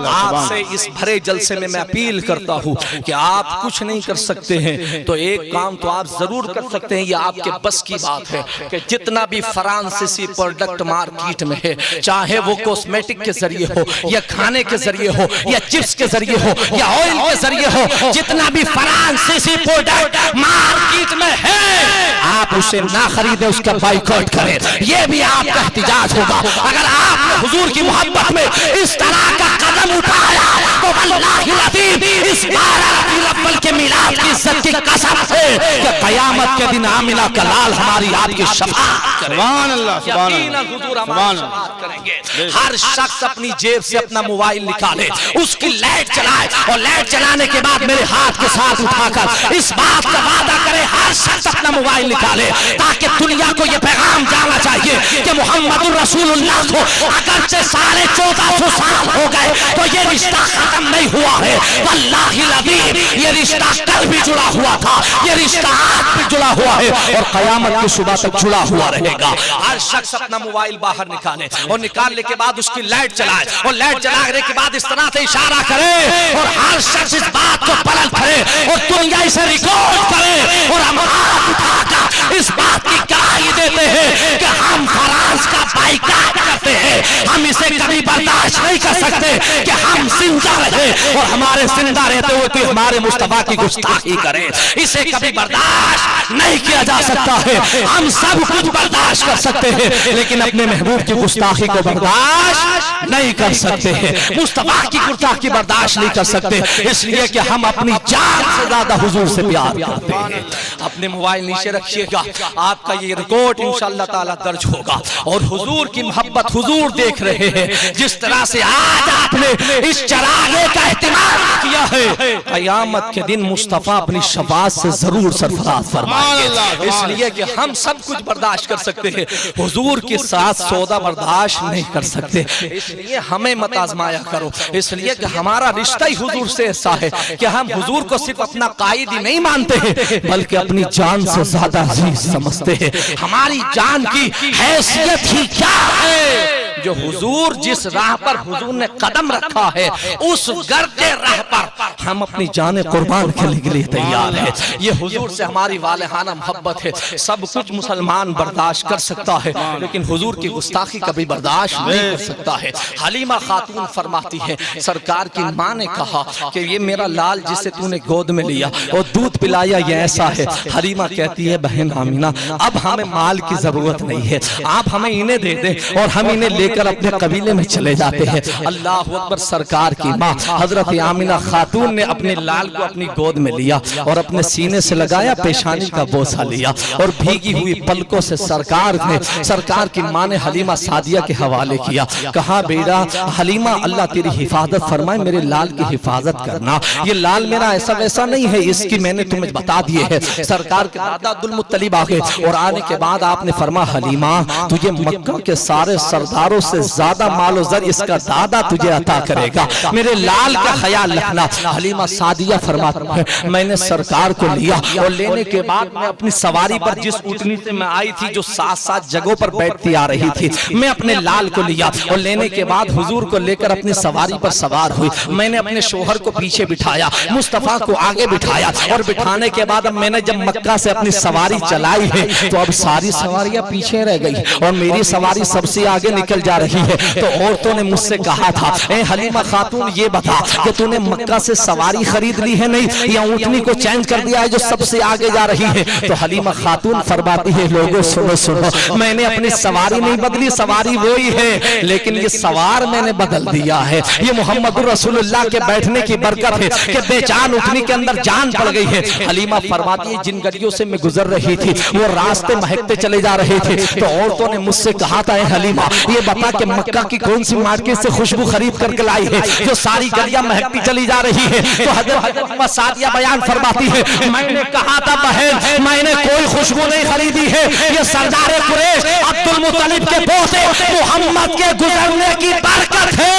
آپ سے اس بھرے جلسے میں میں اپیل کرتا ہوں کہ آپ کچھ نہیں کر سکتے ہیں تو ایک کام تو آپ ضرور کر سکتے ہیں، یہ آپ کے بس کی بات ہے کہ جتنا بھی فرانسیسی پروڈکٹ مارکیٹ میں ہے، چاہے وہ کوسمیٹک کے ذریعے ہو یا کھانے کے ذریعے ہو یا چپس کے ذریعے ہو یا آئل کے ذریعے ہو، جتنا بھی فرانسیسی پروڈکٹ مارکیٹ میں ہے آپ اسے نہ خریدیں، اس کا بائیکاٹ کریں۔ یہ بھی آپ کا احتجاج ہوگا۔ اگر آپ نے حضور کی محبت میں اس طرح کا قدم اٹھایا تو واللہ العظیم اس 12 ربیع الاول کے میلاد کی عزت کی قسم ہے کہ قیامت کے دن آمنہ کا لال ہماری آپ کی شفاعت کرے۔
سبحان اللہ، سبحان
یقیناً حضور ہماری شفاعت کریں گے۔ ہر شخص اپنی جیب سے اپنا موبائل نکالے، اس کی لائٹ چلائے اور لائٹ چلانے کے بعد میرے ہاتھ کے ساتھ اٹھا کر اس بات کا وعدہ کرے، ہر شخص اپنا موبائل نکالے تاکہ دنیا کو یہ پیغام جانا چاہیے کہ محمد الرسول اللہ کو اگرچہ 1450 سال ہو گئے تو یہ رشتہ ختم نہیں ہوا ہے۔ واللہ العظیم یہ رشتہ کل بھی جڑا ہوا تھا، یہ رشتہ آج بھی جڑا ہوا ہے اور قیامت کی صبح تک جڑا ہوا رہے گا۔ ہر شخص اپنا موبائل باہر نکالے اور نکالنے کے بعد اس کی لائٹ چلائے اور لائٹ چلانے کے بعد اس طرح سے اشارہ کرے اور ہر شخص اس بات کو پلٹ کرے اور دنیا اسے ریکارڈ کرے اور ہم ہاتھ اٹھا کر اس بات کی گواہی دیتے ہیں کہ ہم فرانس کا بائیکاٹ کرتے ہیں، ہم اسے کبھی برداشت برداشت نہیں کر سکتے کہ ہم زندہ رہے اور ہمارے زندہ رہتے ہوئے کوئی ہمارے مصطفیٰ کی گستاخی کرے. اسے کبھی برداشت نہیں کیا جا سکتا ہے. ہم سب کچھ برداشت کر سکتے ہیں لیکن اپنے محبوب کی گستاخی کو برداشت نہیں کر سکتے ہیں. مصطفیٰ کی گستاخی برداشت نہیں کر سکتے اس لیے کہ ہم اپنی جان سے زیادہ حضور سے پیار کرتے ہیں. اپنے موبائل نیچے رکھیے گا, آپ کا یہ ریکارڈ انشاءاللہ تعالی درج ہوگا اور حضور کی محبت حضور دیکھ رہے ہیں. جس طرح سے آج آپ نے اس چراغے کا اہتمام کیا ہے, قیامت کے دن مصطفیٰ اپنی شفاعت سے ضرور سرفراز فرمائیں گے. اس لیے کہ ہم سب کچھ برداشت کر سکتے ہیں, حضور کے ساتھ سودا برداشت نہیں کر سکتے. اس لیے ہمیں مت آزمایا کرو, اس لیے کہ ہمارا رشتہ ہی حضور سے ایسا ہے کہ ہم حضور کو صرف اپنا قائد ہی نہیں مانتے ہیں بلکہ اپنی جان سے زیادہ عزیز سمجھتے ہیں. ہماری جان کی حیثیت ہی کیا ہے جو حضور جس راہ پر حضور نے قدم رکھا ہے اس گرد راہ پر ہم اپنی جان قربان کرنے کے لیے تیار ہیں. یہ حضور سے ہماری والہانہ محبت ہے. سب کچھ مسلمان برداشت کر سکتا ہے لیکن حضور کی گستاخی کبھی برداشت نہیں کر سکتا ہے. حلیمہ خاتون فرماتی ہے سرکار کی ماں نے کہا کہ یہ میرا لال جسے تو نے گود میں لیا اور دودھ پلایا یہ ایسا ہے. حلیمہ کہتی ہے بہن آمینہ اب ہمیں مال کی ضرورت نہیں ہے, آپ ہمیں انہیں دے دیں اور ہم انہیں لے کر اپنے قبیلے میں چلے جاتے ہیں. اللہ اکبر. سرکار کی ماں حضرت آمینہ خاتون نے اپنے لال کو اپنی گود میں لیا اور اپنے سینے سے لگایا, پیشانی کا بوسہ لیا اور بھیگی ہوئی پلکوں سے سرکار کی ماں نے حلیمہ سعدیہ کے حوالے کیا. کہا بیٹا حلیمہ اللہ تیری حفاظت فرمائے, میرے لال کی حفاظت کرنا. یہ لال میرا ایسا ویسا نہیں ہے, اس کی میں نے تمہیں بتا دیے ہے. سرکار کے دادا عبدالمطلب آگے اور آنے کے بعد آپ نے فرما حلیمہ تجھے مکہ کے سارے سرداروں سے زیادہ مال و زر اس کا دادا تجھے عطا کرے گا, میرے لال کا خیال رکھنا. حلیمہ سعدیہ فرماتی ہے میں نے سرکار کو لیا اور لینے کے بعد میں اپنی سواری پر جس اونٹنی سے میں آئی تھی جو 7 جگہوں پر بیٹھتی آ رہی تھی, میں اپنے لال کو لیا اور لینے کے بعد حضور کو لے کر اپنی سواری پر سوار ہوئی. میں نے اپنے شوہر کو پیچھے بٹھایا, مصطفیٰ کو آگے بٹھایا اور بٹھانے کے بعد اب میں نے جب مکہ سے اپنی سواری چلائی ہے تو اب ساری سواریاں پیچھے رہ گئی اور میری سواری سب سے آگے نکل جا رہی ہے. تو عورتوں نے مجھ سے کہا تھا اے حلیمہ خاتون یہ بتا کہ تو نے مکہ سے سواری خرید لی ہے نہیں یا اونٹنی کو چینج کر دیا ہے جو سب سے آگے جا رہی ہے. تو حلیمہ خاتون فرماتی ہے لوگوں سنو میں نے اپنی سواری نہیں بدلی, سواری وہی ہے لیکن یہ سوار میں نے بدل دیا ہے. یہ محمد رسول اللہ کے بیٹھنے کی برکت ہے کہ بے جان اونٹنی کے اندر جان پڑ گئی ہے. حلیمہ فرماتی ہے جن گلیوں سے میں گزر رہی تھی وہ راستے مہکتے چلے جا رہے تھے تو عورتوں نے مجھ سے کہا تھا اے حلیمہ یہ بتا کہ مکہ کی کون سی مارکیٹ سے خوشبو خرید کر کے لائی ہے جو ساری گلیاں مہکتی چلی جا رہی ہے. تو حضرت سعدیہ بیان فرماتی ہے میں نے کہا تھا بہن میں نے کوئی خوشبو نہیں خریدی ہے, یہ سردار قریش عبدالمطلب کے پوتے محمد کے گزرنے کی برکت ہے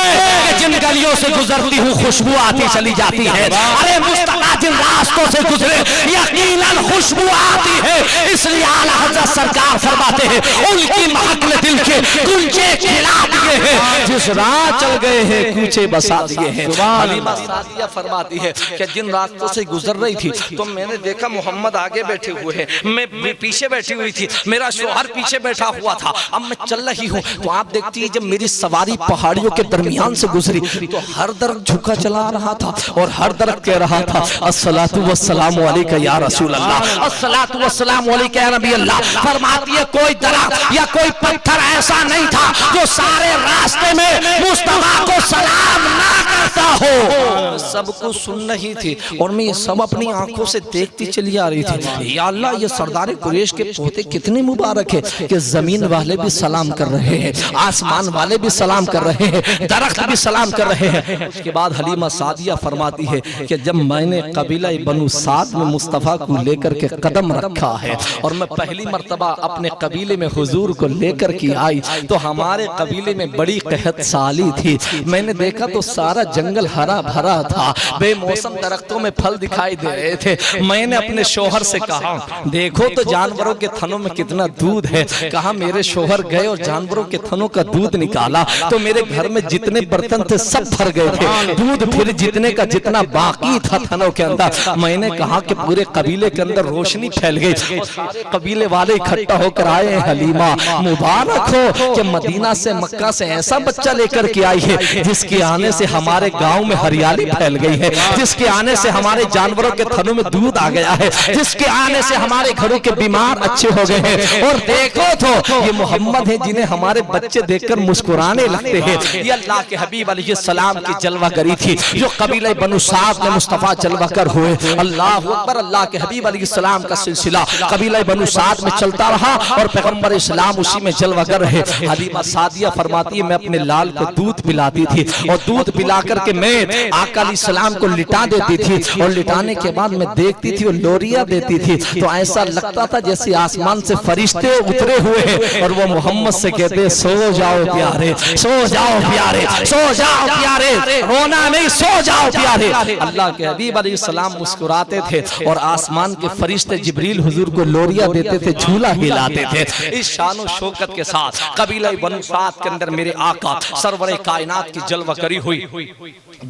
کہ جن گلیوں سے گزرتی ہوں خوشبو آتی چلی جاتی ہے. ارے مصطفیٰ جن راستوں سے گزرے یقیناً خوشبو آتی ہے. اس لیے اعلیٰ حضرت سرکار فرماتے ہیں ان کی مہک نے دل کے گنجے کھلا دیے ہیں, جس راہ چل گئے ہیں کوچے بسا دیے ہیں. حلیمہ سعدیہ فرماتی ہے کہ جن راستوں سے گزر رہی تھی تو میں نے دیکھا محمد آگے بیٹھے ہوئے ہیں, میں پیچھے بیٹھی ہوئی تھی, میرا شوہر پیچھے بیٹھا ہوا تھا. اب میں چل رہی ہوں تو آپ دیکھتی ہے جب میری سواری پہاڑیوں کے درمیان سے گزری تو ہر درخت جھکا چلا رہا تھا اور ہر درخت کہہ رہا تھا الصلاۃ والسلام علیک یا رسول اللہ, الصلاۃ والسلام علیک یا نبی اللہ. فرماتی ہے کوئی درخت یا کوئی پتھر ایسا نہیں تھا جو سارے راستے میں مصطفیٰ کو سلام نہ کرتا ہو. سب کو سن رہی تھی اور میں یہ سب اپنی آنکھوں سے دیکھتی چلی آ رہی تھی. یا اللہ یہ سردار قریش کے پوتے کتنے مبارک ہے کہ زمین والے بھی سلام کر رہے ہیں, آسمان والے بھی سلام کر رہے ہیں, درخت بھی سلام کر رہے ہیں. اس کے بعد حلیمہ سعدیہ فرماتی ہے کہ جب میں نے قبیلہ بنو سعد میں مصطفیٰ کو لے کر کے قدم رکھا ہے اور میں پہلی مرتبہ اپنے قبیلے میں حضور کو لے کر کے آئی تو ہمارے قبیلے میں بڑی قحط سالی تھی. میں نے دیکھا تو سارا جنگل ہرا بھرا تھا, بے موسم درختوں میں پھل دکھائی دے رہے تھے. میں نے اپنے شوہر سے کہا دیکھو تو جانوروں کے تھنوں میں کتنا دودھ ہے. کہا میرے شوہر گئے اور جانوروں کے تھنوں کا دودھ نکالا تو میرے گھر میں جتنے برتن تھے سب بھر گئے تھے, دودھ پھر جتنے کا جتنا باقی تھا تھنوں کے اندر. میں نے کہا کہ پورے قبیلے کے اندر روشنی پھیل گئی اور سارے قبیلے والے اکٹھا ہو کر آئے. حلیمہ مبارک ہو کہ مدینہ سے مکہ سے ایسا بچہ بچہ لے کر کے آئی ہے جس کے آنے سے ہمارے گاؤں میں ہریالی پھیل گئی ہے، جس کے آنے سے ہمارے جانوروں کے تھنوں میں دودھ آ گیا ہے، جس کے آنے سے ہمارے گھروں کے بیمار اچھے ہو گئے ہیں۔ اور دیکھو تو یہ محمد ہیں جنہیں ہمارے بچے دیکھ کر مسکرانے لگتے ہیں۔ یہ اللہ کے حبیب علیہ السلام کی جلوہ گری تھی جو قبیلہ بنو سعد میں مصطفیٰ جلوہ گر ہوئے۔ اللہ اکبر، اللہ کے حبیب علیہ السلام کا سلسلہ قبیلہ بنو سعد میں چلتا رہا اور پیغمبر اسلام اسی میں جلوہ گر رہے۔ حلیمہ سعدیہ فرماتی ہے میں اپنے لال کو دودھ پلاتی تھی اور دودھ پلا کر کے میں آقا علیہ السلام کو لٹا دیتی تھی اور لٹانے کے بعد میں دیکھتی تھی اور لوریاں دیتی تھی تو ایسا لگتا تھا جیسے آسمان سے فرشتے اترے ہوئے ہیں اور وہ محمد سے کہتے سو جاؤ پیارے، سو جاؤ پیارے، سو جاؤ پیارے، رونا نہیں، سو جاؤ پیارے۔ اللہ کے حبیب علیہ السلام مسکراتے تھے اور آسمان کے فرشتے جبریل حضور کو لوریاں دیتے تھے، جھولا ہلاتے تھے۔ اس شان و شوکت کے ساتھ قبیلہ بنو سعد کے اندر میرے آقا سرور کائنات کی جلوہ گری ہوئی۔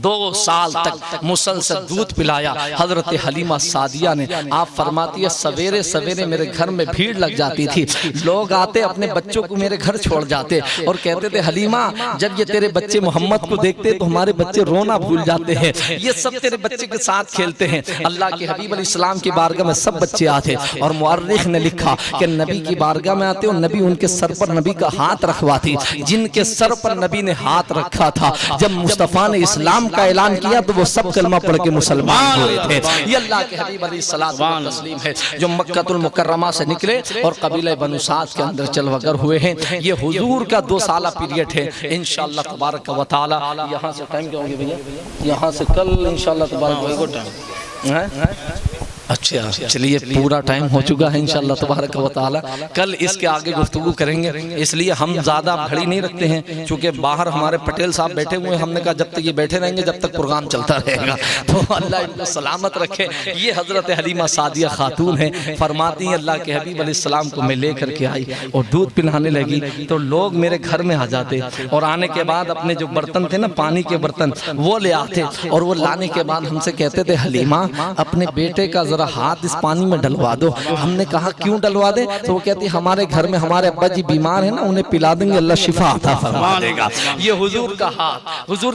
2 سال تک مسلسل دودھ پلایا حضرت حلیمہ سعدیہ نے۔ آپ فرماتی ہے سویرے سویرے میرے گھر میں بھیڑ لگ جاتی تھی، لوگ آتے اپنے بچوں کو میرے گھر چھوڑ جاتے اور کہتے تھے حلیمہ جب یہ تیرے بچے محمد کو دیکھتے تو ہمارے بچے رونا بھول جاتے ہیں، یہ سب تیرے بچے کے ساتھ کھیلتے ہیں۔ اللہ کے حبیب علیہ السلام کی بارگاہ میں سب بچے آتے اور مورخ نے لکھا کہ نبی کی بارگاہ میں آتے اور نبی ان کے سر پر نبی کا ہاتھ رکھواتی۔ جن کے سر پر نبی نے ہاتھ رکھا تھا جب مصطفیٰ نے اسلام کا اعلان کیا تو وہ سب کلمہ پڑھ کے مسلمان ہوئے تھے۔ یہ اللہ کے حبیب علیہ السلام تسلیم ہے جو مکہ المکرمہ سے نکلے اور قبیلہ بنو سعد کے اندر جلوہ گر ہوئے ہیں۔ یہ حضور کا 2 سالہ پیریڈ ہے انشاءاللہ تبارک و تعالی۔ یہاں سے ٹائم کیا ہوگی بھیا؟ یہاں سے کل انشاءاللہ تبارک و تعالی۔ اچھا چلیے پورا ٹائم ہو چکا ہے انشاءاللہ تبارک و تعالی، کل اس کے آگے گفتگو کریں گے۔ اس لیے ہم زیادہ گھڑی نہیں رکھتے ہیں چونکہ باہر ہمارے پٹیل صاحب بیٹھے ہوئے ہیں، ہم نے کہا جب تک یہ بیٹھے رہیں گے جب تک پروگرام چلتا رہے گا، تو اللہ ان کو سلامت رکھے۔ یہ حضرت حلیمہ سعدیہ خاتون ہیں، فرماتی ہیں اللہ کے حبیب علیہ السلام کو میں لے کر کے آئی اور دودھ پلانے لگی تو لوگ میرے گھر میں آ جاتے اور آنے کے بعد اپنے جو برتن تھے نا پانی کے برتن وہ لے آتے اور وہ لانے کے بعد ہم سے کہتے تھے حلیمہ اپنے بیٹے کا ذرا ہاتھ اس پانی میں ڈلوا دو۔ ہم نے کہا کیوں ڈلوا دے؟ تو وہ کہتی ہمارے گھر میں ہمارے ابا جی بیمار ہیں نا، انہیں پلا دیں گے اللہ شفا عطا فرما دے گا۔ یہ حضور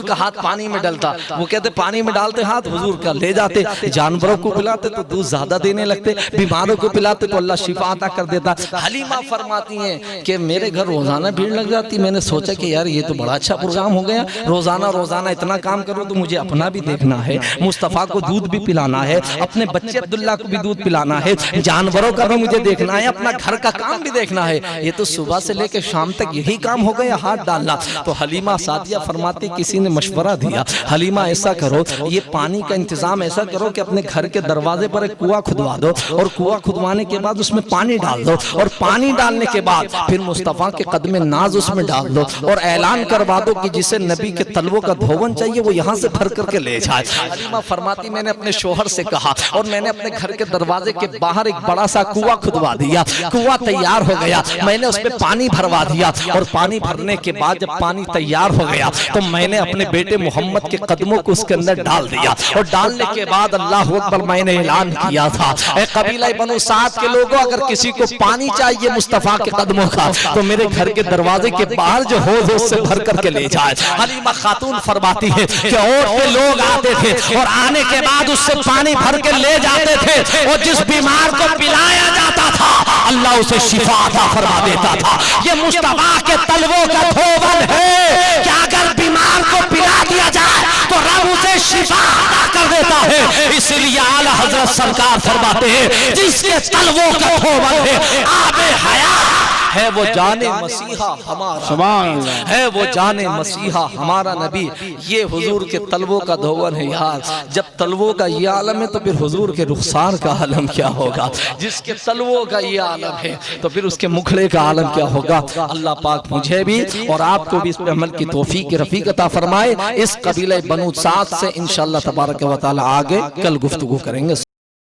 کا ہاتھ پانی میں ڈلتا، وہ کہتے پانی میں ڈالتے ہاتھ حضور کا لے جاتے، جانوروں کو پلاتے تو دودھ زیادہ دینے لگتے، بیماروں کو پلاتے تو اللہ شفا عطا کر دیتا۔ حلیمہ فرماتی ہیں کہ میرے گھر روزانہ بھیڑ لگ جاتی، میں نے سوچا کہ یار یہ تو بڑا اچھا پروگرام ہو گیا، روزانہ اتنا کام کرو تو مجھے اپنا بھی دیکھنا ہے، مصطفیٰ کو دودھ بھی پلانا ہے، اپنے بچے عبداللہ کو بھی دودھ پلانا ہے، جانوروں کا بھی مجھے دیکھنا ہے، اپنا گھر کا کام بھی دیکھنا ہے، یہ تو صبح سے لے کے شام تک یہی کام ہو گیا ہاتھ ڈالنا۔ تو حلیمہ سعدیہ فرماتی کسی نے مشورہ دیا حلیمہ ایسا کرو یہ پانی کا انتظام ایسا کرو کہ اپنے گھر کے دروازے پر ایک کنواں کھدوا دو اور کنواں کھدوانے کے بعد اس میں پانی ڈال دو اور پانی ڈالنے کے بعد پھر مصطفیٰ کے قدم ناز اس میں ڈال دو اور اعلان کروا دو کہ جسے نبی کے تلووں کا دھون چاہیے وہ یہاں سے بھر کر کے لے جائے۔ حلیمہ فرماتی میں نے اپنے شوہر سے کہا اور میں نے اپنے گھر کے دروازے کے باہر ایک بڑا سا کنواں کھدوا دیا، کنواں تیار ہو گیا، میں نے اس پہ پانی بھروا دیا اور پانی بھرنے کے بعد جب پانی تیار ہو گیا تو میں نے اپنے بیٹے محمد کے قدموں کو اس کے اندر ڈال دیا اور ڈالنے کے بعد اللہ اکبر میں نے اعلان کیا تھا اے قبیلہ بنو سعد کے لوگوں اگر کسی کو پانی چاہیے مصطفیٰ کے قدموں کا تو میرے گھر کے دروازے کے باہر جو حوض اس سے بھر کر کے لے جائے۔ حلیمہ خاتون فرماتی ہے کہ اور کے لوگ آتے تھے اور آنے کے بعد اس سے پانی بھر کے لے جاتے تھے اور جس بیمار کو پلایا جاتا تھا اللہ اسے شفا عطا فرما دیتا تھا۔ یہ مصطفیٰ کے تلووں کا دھون ہے کہ اگر بیمار کو پلا دیا جائے تو رب اسے شفا عطا کر دیتا ہے۔ اس لیے اعلیٰ حضرت سرکار فرماتے ہیں جس کے تلووں کا دھون ہے آب حیات ہے وہ جان مسیحا ہمارا، ہے وہ جان مسیحا ہمارا نبی۔ یہ حضور کے تلووں کا دھون ہے یار، جب تلووں کا یہ عالم ہے تو پھر حضور کے رخسار کا عالم کیا ہوگا؟ جس کے تلووں کا یہ عالم ہے تو پھر اس کے مکھڑے کا عالم کیا ہوگا؟ اللہ پاک مجھے بھی اور آپ کو بھی اس پہ عمل کی توفیق رفیق عطا فرمائے۔ اس قبیلہ بنو سعد سے انشاءاللہ تبارک و تعالی آگے کل گفتگو کریں گے۔